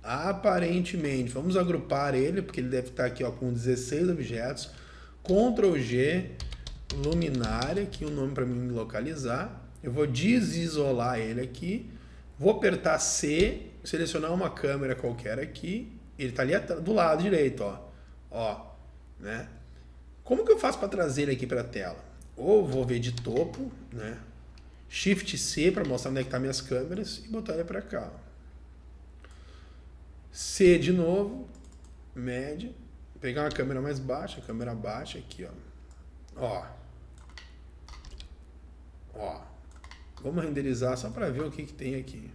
Aparentemente, vamos agrupar ele, porque ele deve estar aqui, ó, com 16 objetos. Ctrl G, luminária, aqui o nome para mim localizar. Eu vou desisolar ele aqui, vou apertar C, selecionar uma câmera qualquer aqui. Ele está ali do lado direito, ó. Ó, né? Como que eu faço para trazer ele aqui para a tela? Ou vou ver de topo, né? Shift C para mostrar onde é que tá minhas câmeras e botar ele para cá. C de novo, média, pegar uma câmera mais baixa, câmera baixa aqui, ó. Ó. Vamos renderizar só para ver o que tem aqui.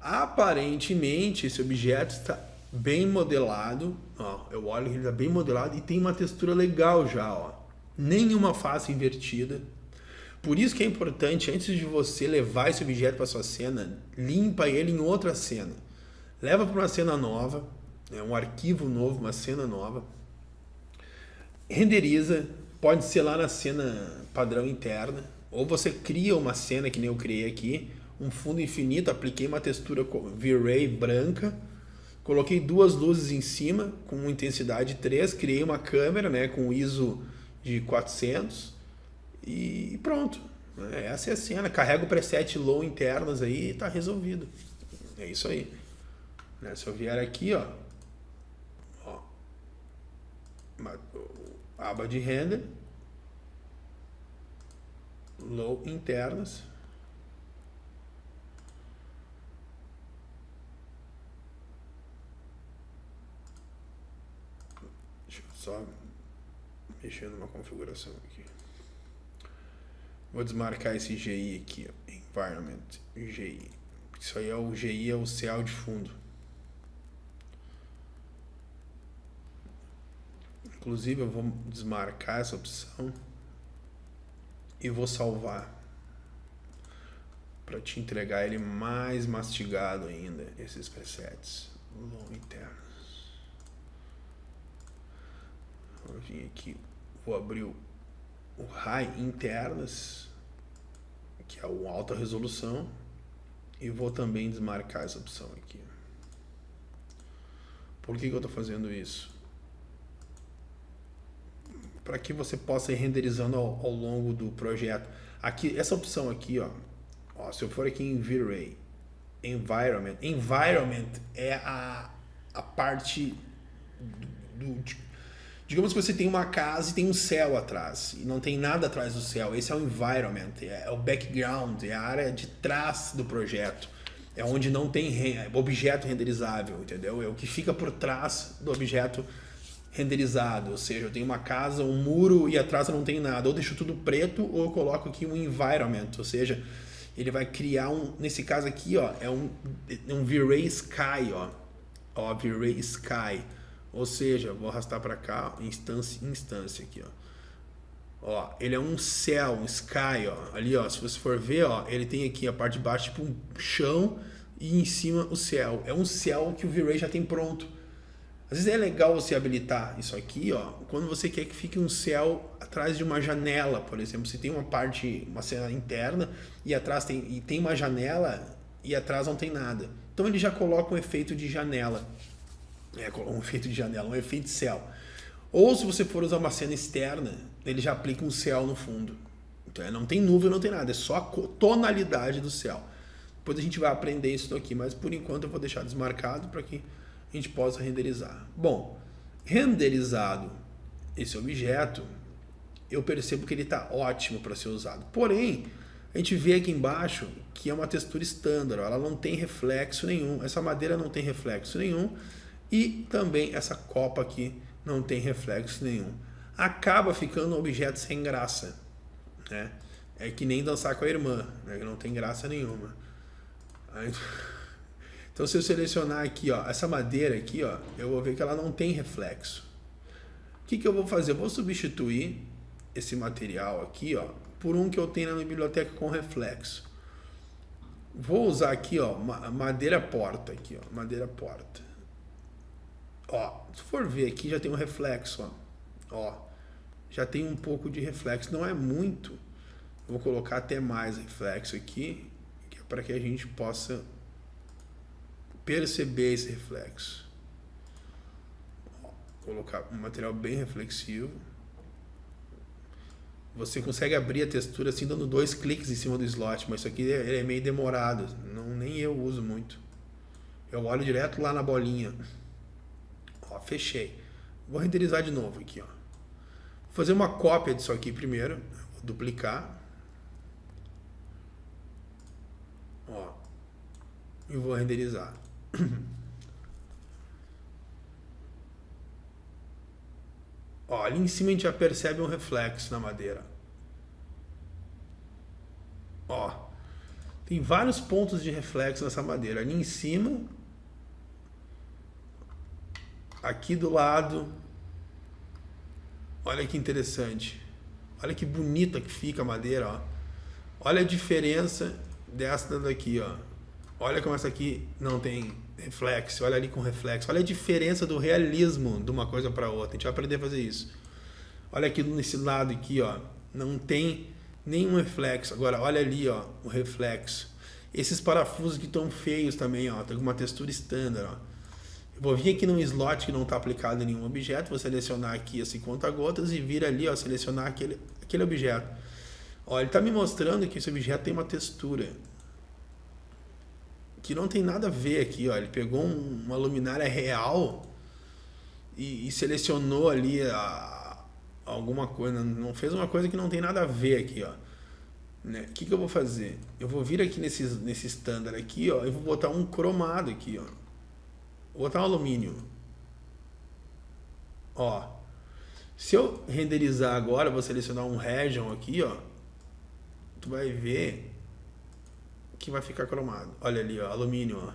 Aparentemente esse objeto está bem modelado, ó, eu olho que ele está bem modelado e tem uma textura legal já, ó. Nenhuma face invertida. Por isso que é importante, antes de você levar esse objeto para sua cena, limpa ele em outra cena. Leva para uma cena nova, um arquivo novo, uma cena nova. Renderiza, pode ser lá na cena padrão interna, ou você cria uma cena que nem eu criei aqui, um fundo infinito, apliquei uma textura V-Ray branca, coloquei duas luzes em cima com intensidade 3, criei uma câmera, né, com ISO de 400 e pronto. Essa é a cena. Carrega o preset low internas aí e está resolvido. É isso aí. Se eu vier aqui, ó, aba de render, low internas. Deixa eu só mexer numa configuração aqui. Vou desmarcar esse GI aqui, ó, Environment, GI. Isso aí é o GI, é o céu de fundo. Inclusive eu vou desmarcar essa opção e vou salvar para te entregar ele mais mastigado ainda, esses presets. Low internos. Vou vir aqui, vou abrir o High Internas, que é o alta resolução, e vou também desmarcar essa opção aqui. Por que eu estou fazendo isso? Para que você possa ir renderizando ao longo do projeto. Aqui, essa opção aqui, ó, se eu for aqui em V-Ray, Environment é a parte digamos que você tem uma casa e tem um céu atrás, e não tem nada atrás do céu. Esse é o environment, é o background, é a área de trás do projeto. É onde não tem objeto renderizável, entendeu? É o que fica por trás do objeto renderizado. Ou seja, eu tenho uma casa, um muro e atrás eu não tem nada. Ou deixo tudo preto ou eu coloco aqui um environment. Ou seja, ele vai criar nesse caso aqui, ó, é um V-Ray Sky, ó, V-Ray Sky. Ou seja, vou arrastar para cá, instância aqui, ó. Ele é um céu, um sky, ó. Ali, ó, se você for ver, ó, ele tem aqui a parte de baixo tipo um chão e em cima o céu. É um céu que o V-Ray já tem pronto. Às vezes é legal você habilitar isso aqui, ó, quando você quer que fique um céu atrás de uma janela, por exemplo. Se tem uma cena interna e atrás tem uma janela e atrás não tem nada. Então ele já coloca um efeito de janela. Um efeito de janela, um efeito de céu. Ou se você for usar uma cena externa, ele já aplica um céu no fundo. Então não tem nuvem, não tem nada, é só a tonalidade do céu. Depois a gente vai aprender isso aqui, mas por enquanto eu vou deixar desmarcado para que a gente possa renderizar. Bom, renderizado esse objeto, eu percebo que ele está ótimo para ser usado. Porém, a gente vê aqui embaixo que é uma textura standard, ela não tem reflexo nenhum, essa madeira não tem reflexo nenhum e também essa copa aqui não tem reflexo nenhum. Acaba ficando um objeto sem graça, né? É que nem dançar com a irmã, né? Que não tem graça nenhuma. Então se eu selecionar aqui, ó, essa madeira aqui, ó, eu vou ver que ela não tem reflexo. O que eu vou fazer? Eu vou substituir esse material aqui, ó, por um que eu tenho na minha biblioteca com reflexo. Vou usar aqui, ó, madeira porta aqui, ó, madeira porta. Ó, se for ver aqui já tem um reflexo, ó, já tem um pouco de reflexo, não é muito. Eu vou colocar até mais reflexo aqui, que é para que a gente possa perceber esse reflexo. Ó, colocar um material bem reflexivo. Você consegue abrir a textura assim dando 2 cliques em cima do slot, mas isso aqui ele é meio demorado, nem eu uso muito. Eu olho direto lá na bolinha. Ó, fechei. Vou renderizar de novo aqui, ó. Vou fazer uma cópia disso aqui primeiro, vou duplicar. Ó. E vou renderizar. Ó, ali em cima a gente já percebe um reflexo na madeira. Ó, tem vários pontos de reflexo nessa madeira. Ali em cima, aqui do lado. Olha que interessante. Olha que bonita que fica a madeira, ó. Olha a diferença dessa daqui, ó. Olha como essa aqui não tem reflexo, olha ali com reflexo. Olha a diferença do realismo de uma coisa para outra. A gente vai aprender a fazer isso. Olha aqui nesse lado aqui, ó, não tem nenhum reflexo. Agora olha ali, ó, o reflexo. Esses parafusos que estão feios também, ó, tem uma textura standard, ó. Eu vou vir aqui num slot que não está aplicado em nenhum objeto, vou selecionar aqui esse conta-gotas e vir ali, ó, selecionar aquele objeto. Ó, ele está me mostrando que esse objeto tem uma textura que não tem nada a ver aqui, ó. Ele pegou uma luminária real e selecionou ali alguma coisa, não fez uma coisa que não tem nada a ver aqui, ó. Né? O que eu vou fazer? Eu vou vir aqui nesse standard aqui, ó, e vou botar um cromado aqui, ó. Vou botar um alumínio. Ó. Se eu renderizar agora, vou selecionar um region aqui, ó. Tu vai ver que vai ficar cromado. Olha ali, ó, alumínio, ó.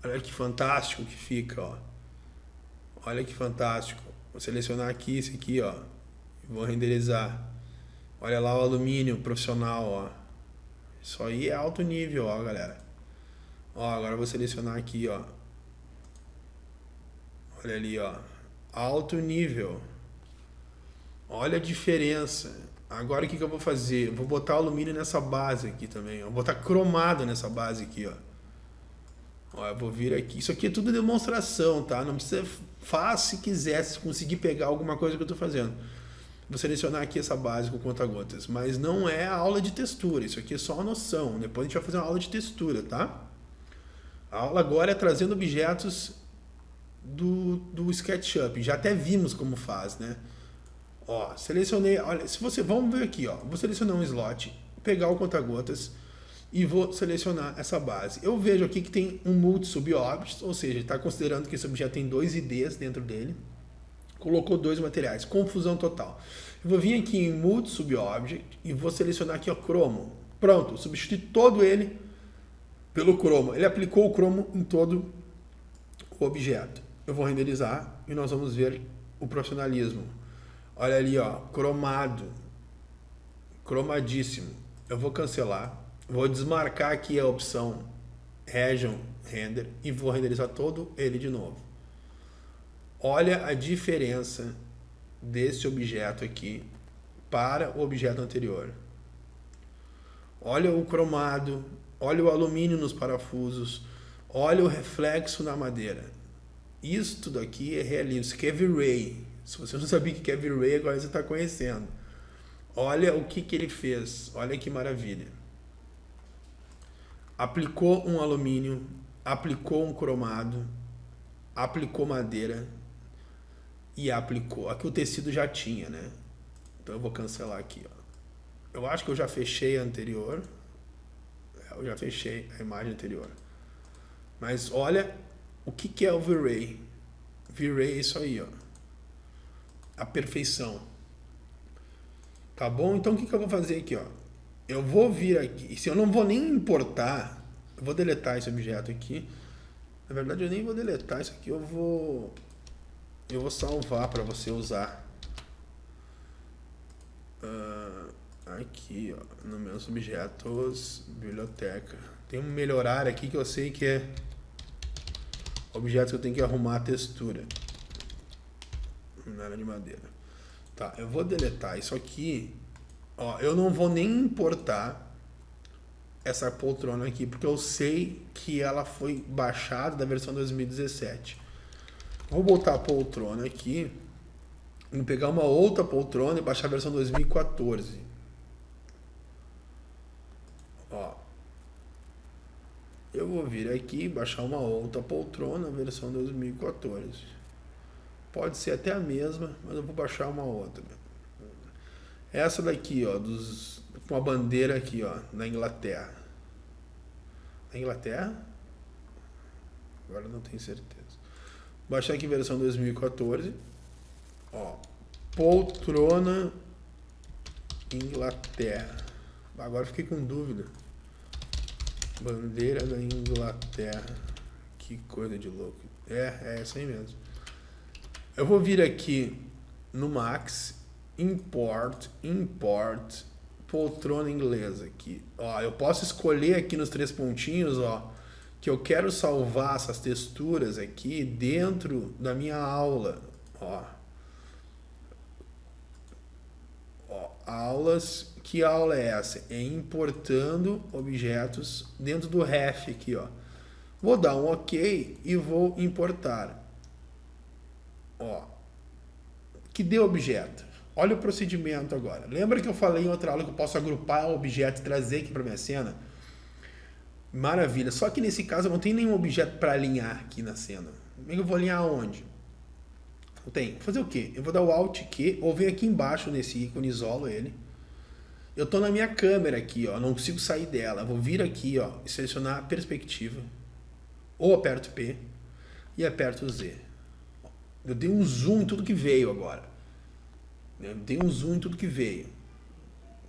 Olha que fantástico que fica, ó. Olha que fantástico. Vou selecionar aqui esse aqui, ó. E vou renderizar. Olha lá o alumínio profissional, ó. Isso aí é alto nível, ó, galera. Ó, agora eu vou selecionar aqui, ó. Olha ali, ó. Alto nível. Olha a diferença. Agora o que eu vou fazer? Eu vou botar alumínio nessa base aqui também. Vou botar cromado nessa base aqui, ó. Ó, eu vou vir aqui. Isso aqui é tudo demonstração, tá? Não precisa... Faz se quiser, se conseguir pegar alguma coisa que eu tô fazendo. Vou selecionar aqui essa base com conta-gotas. Mas não é a aula de textura. Isso aqui é só uma noção. Depois a gente vai fazer uma aula de textura, tá? A aula agora é trazendo objetos do SketchUp. Já até vimos como faz, né? Ó, selecionei, olha, se você, vamos ver aqui, ó, vou selecionar um slot, pegar o conta-gotas e vou selecionar essa base. Eu vejo aqui que tem um multi-sub-objects, ou seja, está considerando que esse objeto tem 2 IDs dentro dele, colocou 2 materiais, confusão total. Eu vou vir aqui em multi-sub-object e vou selecionar aqui, ó, cromo. Pronto, substitui todo ele pelo cromo. Ele aplicou o cromo em todo o objeto. Eu vou renderizar e nós vamos ver o profissionalismo. Olha ali, ó, cromado, cromadíssimo. Eu vou cancelar, vou desmarcar aqui a opção Region Render e vou renderizar todo ele de novo. Olha a diferença desse objeto aqui para o objeto anterior. Olha o cromado, olha o alumínio nos parafusos, olha o reflexo na madeira. Isto daqui é realismo, isso aqui é V-Ray. Se você não sabia o que é V-Ray, agora você está conhecendo. Olha o que ele fez, olha que maravilha. Aplicou um alumínio, aplicou um cromado, aplicou madeira e aplicou. Aqui o tecido já tinha, né? Então eu vou cancelar aqui, ó. Eu acho que eu já fechei a anterior. Eu já fechei a imagem anterior. Mas olha o que é o V-Ray. V-Ray é isso aí, ó. A perfeição. Tá bom? Então o que eu vou fazer aqui, ó? Eu vou vir aqui. Se eu não vou nem importar, eu vou deletar esse objeto aqui. Na verdade eu nem vou deletar isso aqui, eu vou salvar para você usar. Aqui, ó, nos meus objetos, biblioteca. Tem um melhorar aqui que eu sei que é objetos que eu tenho que arrumar a textura. Nada de madeira. Tá, eu vou deletar isso aqui. Ó, eu não vou nem importar essa poltrona aqui, porque eu sei que ela foi baixada da versão 2017. Vou botar a poltrona aqui. Vou pegar uma outra poltrona e baixar a versão 2014. Ó, eu vou vir aqui e baixar uma outra poltrona, versão 2014. Pode ser até a mesma, mas eu vou baixar uma outra. Essa daqui, ó, com a bandeira aqui, ó, na Inglaterra. Na Inglaterra? Agora não tenho certeza. Baixar aqui versão 2014. Ó, poltrona Inglaterra. Agora fiquei com dúvida. Bandeira da Inglaterra. Que coisa de louco. É essa aí mesmo. Eu vou vir aqui no Max, Import, poltrona inglesa aqui. Ó, eu posso escolher aqui nos 3 pontinhos, ó, que eu quero salvar essas texturas aqui dentro da minha aula. Ó, aulas. Que aula é essa? É importando objetos dentro do ref aqui, ó. Vou dar um OK e vou importar. Ó, que deu objeto. Olha o procedimento agora. Lembra que eu falei em outra aula que eu posso agrupar o objeto e trazer aqui para minha cena? Maravilha. Só que nesse caso eu não tenho nenhum objeto para alinhar aqui na cena. Eu vou alinhar aonde? Não tem. Vou fazer o quê? Eu vou dar o Alt Q ou venho aqui embaixo nesse ícone, isolo ele. Eu estou na minha câmera aqui, ó, não consigo sair dela. Vou vir aqui, ó, e selecionar a perspectiva. Ou aperto P e aperto Z. Eu dei um zoom em tudo que veio agora. Eu dei um zoom em tudo que veio.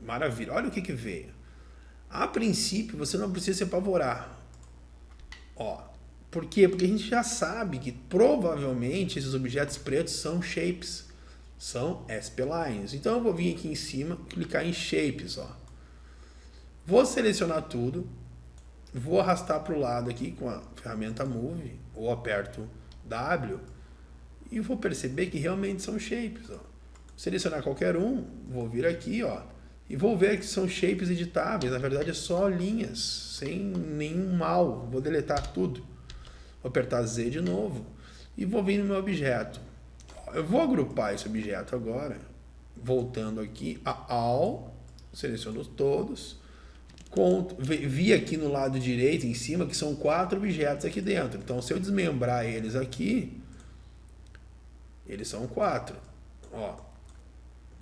Maravilha. Olha o que veio. A princípio, você não precisa se apavorar. Ó, por quê? Porque a gente já sabe que provavelmente esses objetos pretos são shapes. São splines. Então eu vou vir aqui em cima, clicar em shapes, ó. Vou selecionar tudo, vou arrastar para o lado aqui com a ferramenta Move, ou aperto W, e vou perceber que realmente são shapes, ó. Selecionar qualquer um, vou vir aqui, ó, e vou ver que são shapes editáveis. Na verdade é só linhas, sem nenhum mal. Vou deletar tudo. Vou apertar Z de novo e vou vir no meu objeto. Eu vou agrupar esse objeto agora, voltando aqui a All, seleciono todos, vi aqui no lado direito, em cima, que são 4 objetos aqui dentro. Então, se eu desmembrar eles aqui, eles são 4. Ó,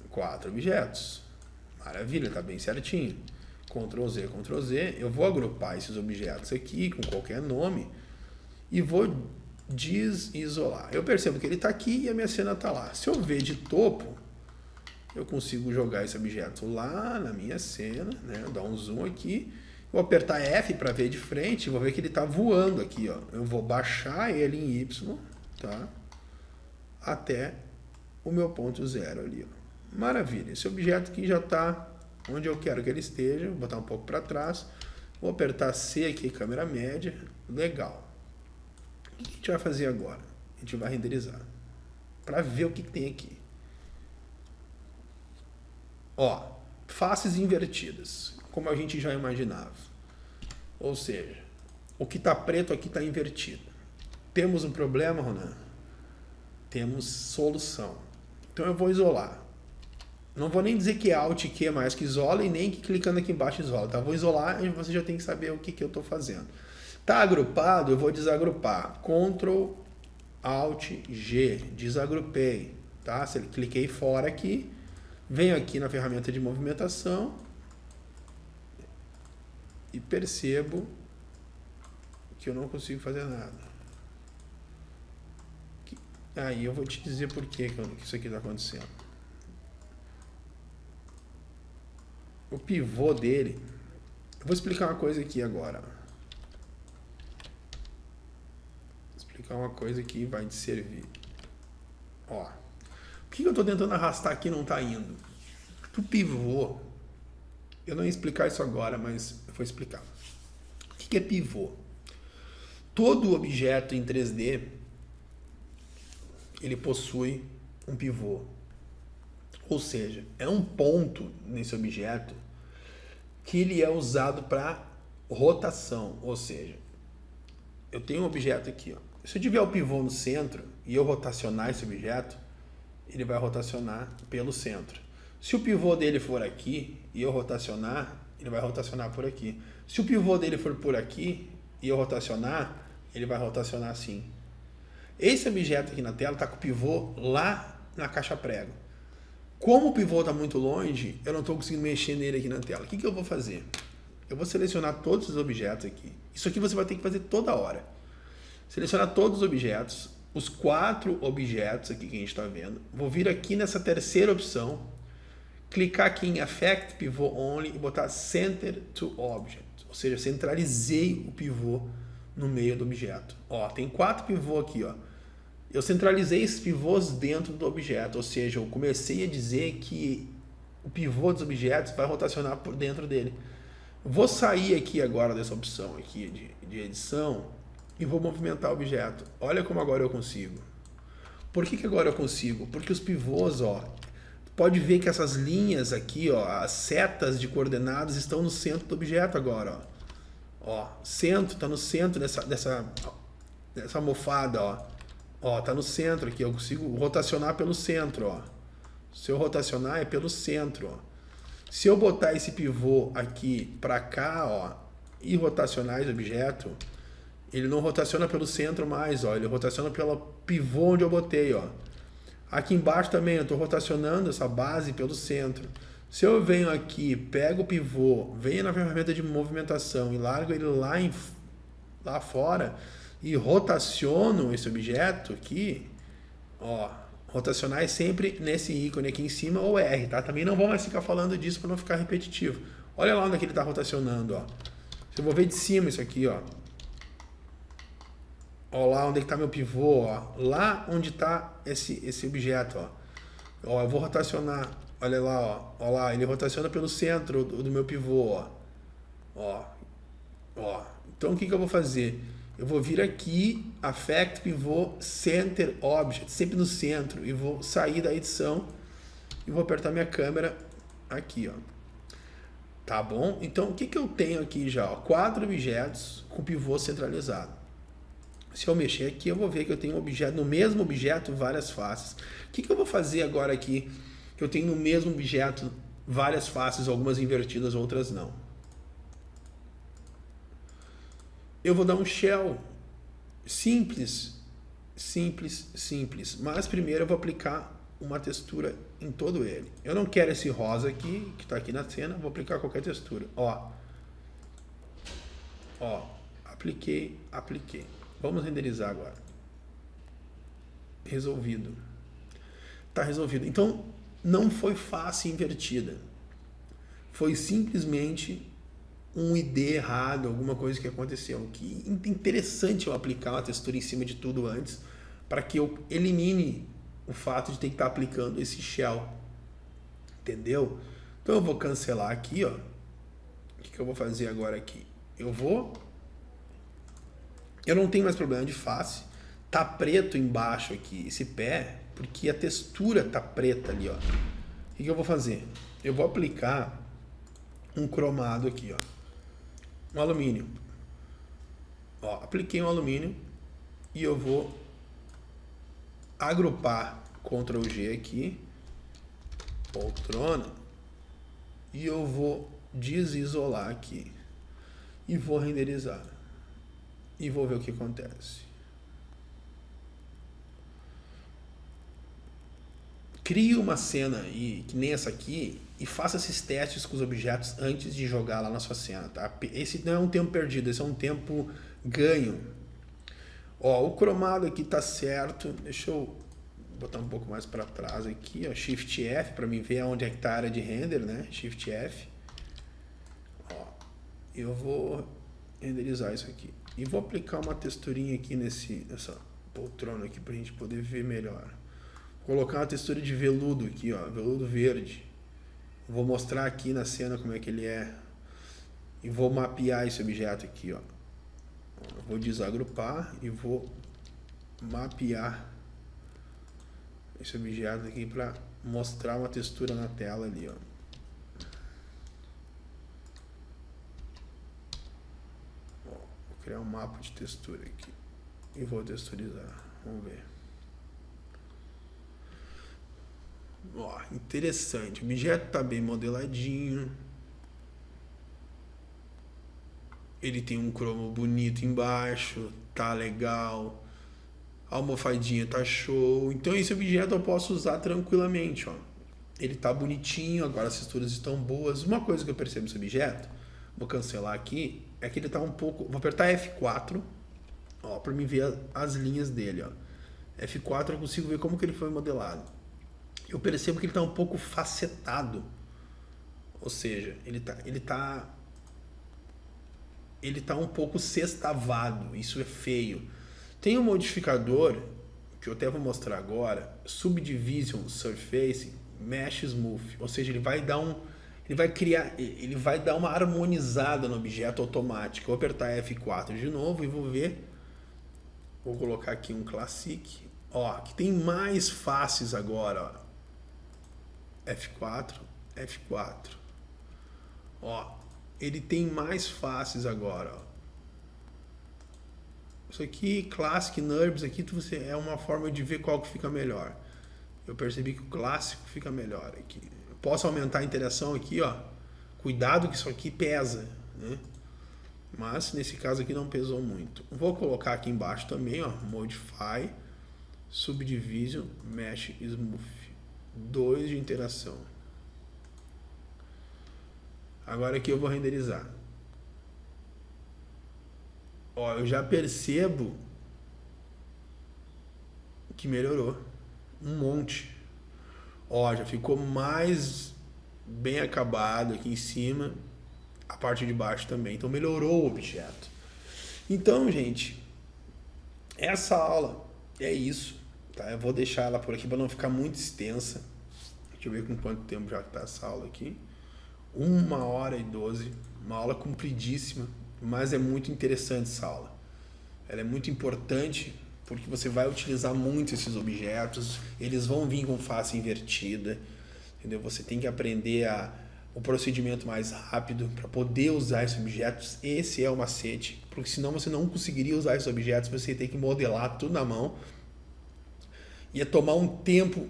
4 objetos. Maravilha, tá bem certinho. Ctrl Z, Ctrl Z. Eu vou agrupar esses objetos aqui com qualquer nome e vou desisolar. Eu percebo que ele está aqui e a minha cena está lá. Se eu ver de topo, eu consigo jogar esse objeto lá na minha cena, né? Dar um zoom aqui. Vou apertar F para ver de frente, vou ver que ele está voando aqui, ó. Eu vou baixar ele em Y, tá? Até o meu ponto 0 ali, ó. Maravilha. Esse objeto aqui já está onde eu quero que ele esteja. Vou botar um pouco para trás. Vou apertar C aqui, câmera média. Legal. O que a gente vai fazer agora? A gente vai renderizar. para ver o que tem aqui. Ó, faces invertidas, como a gente já imaginava. Ou seja, o que está preto aqui está invertido. Temos um problema, Ronan? Temos solução. Então eu vou isolar. Não vou nem dizer que é Alt e Q mais que isola e nem que clicando aqui embaixo isola. Tá? Vou isolar e você já tem que saber o que eu estou fazendo. Tá agrupado, eu vou desagrupar. Ctrl Alt G, desagrupei. Tá? Cliquei fora aqui, venho aqui na ferramenta de movimentação e percebo que eu não consigo fazer nada. Aí eu vou te dizer por que isso aqui está acontecendo. O pivô dele... Eu vou explicar uma coisa aqui agora. Vou explicar uma coisa que vai te servir. Ó, o que eu estou tentando arrastar aqui não está indo? O pivô... Eu não ia explicar isso agora, mas eu vou explicar. O que é pivô? Todo objeto em 3D... ele possui um pivô. Ou seja, é um ponto nesse objeto que ele é usado para rotação. Ou seja, eu tenho um objeto aqui. Ó. Se eu tiver o pivô no centro e eu rotacionar esse objeto, ele vai rotacionar pelo centro. Se o pivô dele for aqui e eu rotacionar, ele vai rotacionar por aqui. Se o pivô dele for por aqui e eu rotacionar, ele vai rotacionar assim. Esse objeto aqui na tela está com o pivô lá na caixa prego. Como o pivô está muito longe, eu não estou conseguindo mexer nele aqui na tela. O que eu vou fazer? Eu vou selecionar todos os objetos aqui. Isso aqui você vai ter que fazer toda hora. Selecionar todos os objetos, os 4 objetos aqui que a gente está vendo. Vou vir aqui nessa terceira opção, clicar aqui em Affect Pivot Only e botar Center to Object. Ou seja, centralizei o pivô no meio do objeto. Ó, tem 4 pivôs aqui, ó. Eu centralizei esses pivôs dentro do objeto, ou seja, eu comecei a dizer que o pivô dos objetos vai rotacionar por dentro dele. Vou sair aqui agora dessa opção aqui de edição e vou movimentar o objeto. Olha como agora eu consigo. Por que agora eu consigo? Porque os pivôs, ó, pode ver que essas linhas aqui, ó, as setas de coordenadas estão no centro do objeto agora, ó. Ó, centro, tá no centro dessa almofada, ó. Ó, tá no centro aqui, eu consigo rotacionar pelo centro, ó. Se eu rotacionar é pelo centro, ó. Se eu botar esse pivô aqui pra cá, ó, e rotacionar esse objeto, ele não rotaciona pelo centro mais, ó. Ele rotaciona pelo pivô onde eu botei, ó. Aqui embaixo também eu tô rotacionando essa base pelo centro. Se eu venho aqui, pego o pivô, venho na ferramenta de movimentação e largo ele lá fora e rotaciono esse objeto aqui, ó, rotacionar é sempre nesse ícone aqui em cima ou R, tá? Também não vou mais ficar falando disso para não ficar repetitivo. Olha lá onde é que ele está rotacionando, ó. Eu vou ver de cima isso aqui, ó. Ó lá onde é que está meu pivô, ó. Lá onde está esse objeto, ó. Ó, eu vou rotacionar. Olha lá, ó. Ó lá, ele rotaciona pelo centro do meu pivô, ó. Ó. Ó. Então o que eu vou fazer? Eu vou vir aqui, Affect Pivot Center Object, sempre no centro, e vou sair da edição e vou apertar minha câmera aqui, ó. Tá bom? Então, o que eu tenho aqui já? Ó? 4 objetos com pivô centralizado. Se eu mexer aqui, eu vou ver que eu tenho um objeto, no mesmo objeto, várias faces. O que eu vou fazer agora aqui, que eu tenho no mesmo objeto várias faces, algumas invertidas, outras não? Eu vou dar um shell simples, simples, simples. Mas primeiro eu vou aplicar uma textura em todo ele. Eu não quero esse rosa aqui, que está aqui na cena, vou aplicar qualquer textura. Ó, ó, apliquei, apliquei. Vamos renderizar agora. Resolvido. Tá resolvido. Então, não foi face invertida. Foi simplesmente um ID errado, alguma coisa que aconteceu. Que interessante eu aplicar uma textura em cima de tudo antes, para que eu elimine o fato de ter que estar aplicando esse shell. Entendeu? Então eu vou cancelar aqui, ó. O que eu vou fazer agora aqui? Eu não tenho mais problema de face. tá preto embaixo aqui, esse pé, porque a textura tá preta ali, ó. O que eu vou fazer? Eu vou aplicar um cromado aqui, ó. Um alumínio. Ó, apliquei um alumínio e eu vou agrupar Ctrl G aqui, poltrona, e eu vou desisolar aqui e vou renderizar e vou ver o que acontece. Crie uma cena aí, que nem essa aqui, e faça esses testes com os objetos antes de jogar lá na sua cena, tá? Esse não é um tempo perdido, esse é um tempo ganho. Ó, o cromado aqui tá certo. Deixa eu botar um pouco mais para trás aqui, ó, Shift F para mim ver onde é que tá a área de render, né? Shift F. Ó, eu vou renderizar isso aqui e vou aplicar uma texturinha aqui nessa poltrona aqui pra gente poder ver melhor. Vou colocar uma textura de veludo aqui, ó, veludo verde. Vou mostrar aqui na cena como é que ele é e vou mapear esse objeto aqui, ó. Vou desagrupar e vou mapear esse objeto aqui para mostrar uma textura na tela ali, ó. Vou criar um mapa de textura aqui e vou texturizar. Vamos ver. Ó, interessante. O objeto tá bem modeladinho. Ele tem um cromo bonito embaixo, tá legal. A almofadinha tá show. Então esse objeto eu posso usar tranquilamente, ó. Ele tá bonitinho, agora as texturas estão boas. Uma coisa que eu percebo nesse objeto, vou cancelar aqui, é que ele tá um pouco... Vou apertar F4, ó, pra me ver as linhas dele, ó. F4 eu consigo ver como que ele foi modelado. Eu percebo que ele tá um pouco facetado. Ou seja, ele tá um pouco sextavado. Isso é feio. Tem um modificador, que eu até vou mostrar agora, Subdivision Surface Mesh Smooth. Ou seja, ele vai dar uma harmonizada no objeto automático. Eu vou apertar F4 de novo e vou ver. Vou colocar aqui um Classic. Ó, que tem mais faces agora, ó. F4, F4. Ó, ele tem mais faces agora, ó. Isso aqui, Classic, NURBS, aqui é uma forma de ver qual que fica melhor. Eu percebi que o clássico fica melhor aqui. Eu posso aumentar a interação aqui, ó. Cuidado que isso aqui pesa, né? Mas nesse caso aqui não pesou muito. Vou colocar aqui embaixo também, ó, Modify, Subdivision, Mesh Smooth. 2 de interação. Agora aqui eu vou renderizar. Ó, eu já percebo que melhorou um monte. Ó, já ficou mais bem acabado aqui em cima, a parte de baixo também. Então melhorou o objeto. Então, gente, essa aula é isso, tá? Eu vou deixar ela por aqui para não ficar muito extensa. Deixa eu ver com quanto tempo já está essa aula aqui. 1h12, uma aula compridíssima, mas é muito interessante essa aula. Ela é muito importante porque você vai utilizar muito esses objetos, eles vão vir com face invertida, entendeu? Você tem que aprender o procedimento mais rápido para poder usar esses objetos. Esse é o macete, porque senão você não conseguiria usar esses objetos, você tem que modelar tudo na mão. Ia tomar um tempo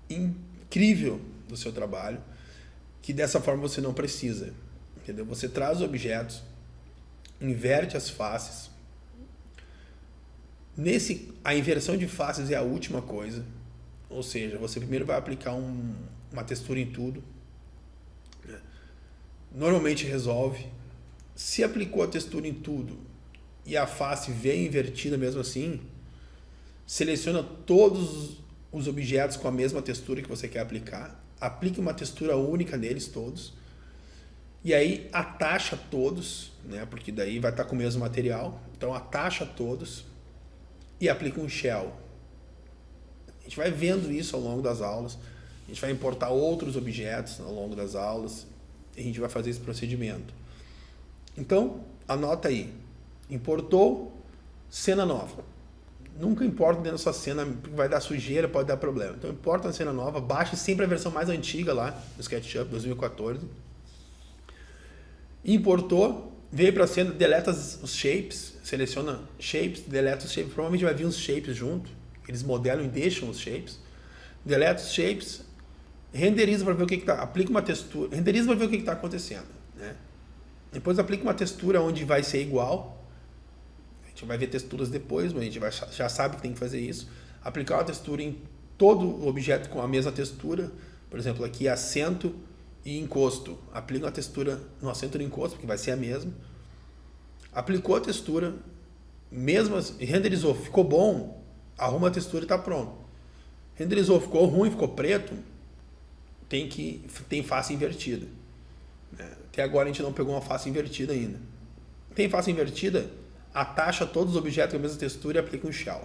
incrível do seu trabalho, que dessa forma você não precisa, entendeu? Você traz os objetos, inverte as faces. A inversão de faces é a última coisa, ou seja, você primeiro vai aplicar uma textura em tudo, né? Normalmente resolve. Se aplicou a textura em tudo e a face vem invertida mesmo assim, seleciona todos os objetos com a mesma textura que você quer aplicar, aplique uma textura única neles todos, e aí atacha todos, né? Porque daí vai estar com o mesmo material, então atacha todos e aplica um shell. A gente vai vendo isso ao longo das aulas, a gente vai importar outros objetos ao longo das aulas, e a gente vai fazer esse procedimento. Então, anota aí, importou, cena nova. nunca importa dentro da sua cena, porque vai dar sujeira, pode dar problema. Então importa uma cena nova, baixe sempre a versão mais antiga lá do SketchUp 2014. Importou, veio para a cena, deleta os shapes, seleciona shapes, deleta os shapes, provavelmente vai vir uns shapes junto, eles modelam e deixam os shapes. Deleta os shapes, renderiza para ver o que está, aplica uma textura, renderiza para ver o que está acontecendo, né? Depois aplica uma textura onde vai ser igual. A gente vai ver texturas depois, mas a gente já sabe que tem que fazer isso. Aplicar uma textura em todo o objeto com a mesma textura. Por exemplo, aqui acento e encosto. Aplica uma textura no acento e no encosto, porque vai ser a mesma. Aplicou a textura, mesmo assim, renderizou, ficou bom, arruma a textura e está pronto. Renderizou, ficou ruim, ficou preto, tem face invertida. Até agora a gente não pegou uma face invertida ainda. Tem face invertida, atacha todos os objetos com a mesma textura e aplica um shell.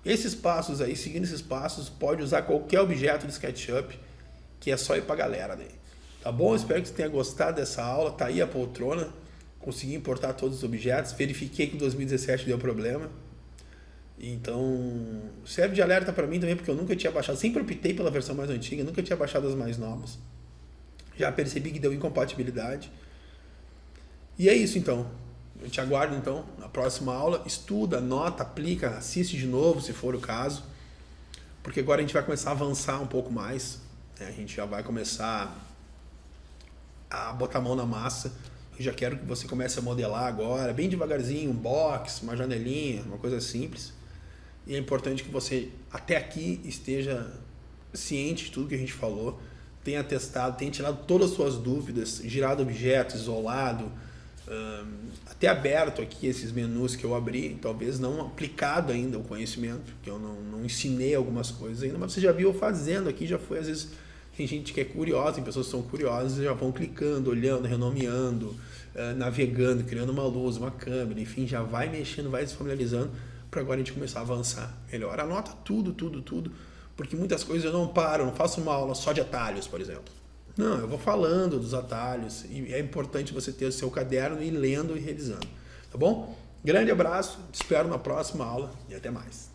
Esses passos aí, seguindo esses passos, pode usar qualquer objeto de SketchUp, que é só ir pra galera daí. Tá bom? Espero que você tenha gostado dessa aula. Tá aí a poltrona. Consegui importar todos os objetos. Verifiquei que em 2017 deu problema. Então, serve de alerta para mim também, porque eu nunca tinha baixado. Sempre optei pela versão mais antiga, nunca tinha baixado as mais novas. Já percebi que deu incompatibilidade. E é isso então. Eu te aguardo então na próxima aula. Estuda, anota, aplica, assiste de novo se for o caso. Porque agora a gente vai começar a avançar um pouco mais. A gente já vai começar a botar a mão na massa. Eu já quero que você comece a modelar agora, bem devagarzinho, um box, uma janelinha, uma coisa simples. E é importante que você até aqui esteja ciente de tudo que a gente falou, tenha testado, tenha tirado todas as suas dúvidas, girado objetos, isolado, até aberto aqui esses menus que eu abri, talvez não aplicado ainda o conhecimento, porque eu não ensinei algumas coisas ainda, mas você já viu eu fazendo aqui, já foi às vezes, tem gente que é curiosa, tem pessoas que são curiosas e já vão clicando, olhando, renomeando, navegando, criando uma luz, uma câmera, enfim, já vai mexendo, vai se familiarizando, para agora a gente começar a avançar melhor. Anota tudo, porque muitas coisas eu não paro, não faço uma aula só de atalhos, por exemplo. Não, eu vou falando dos atalhos e é importante você ter o seu caderno e ir lendo e revisando, tá bom? Grande abraço, te espero na próxima aula e até mais.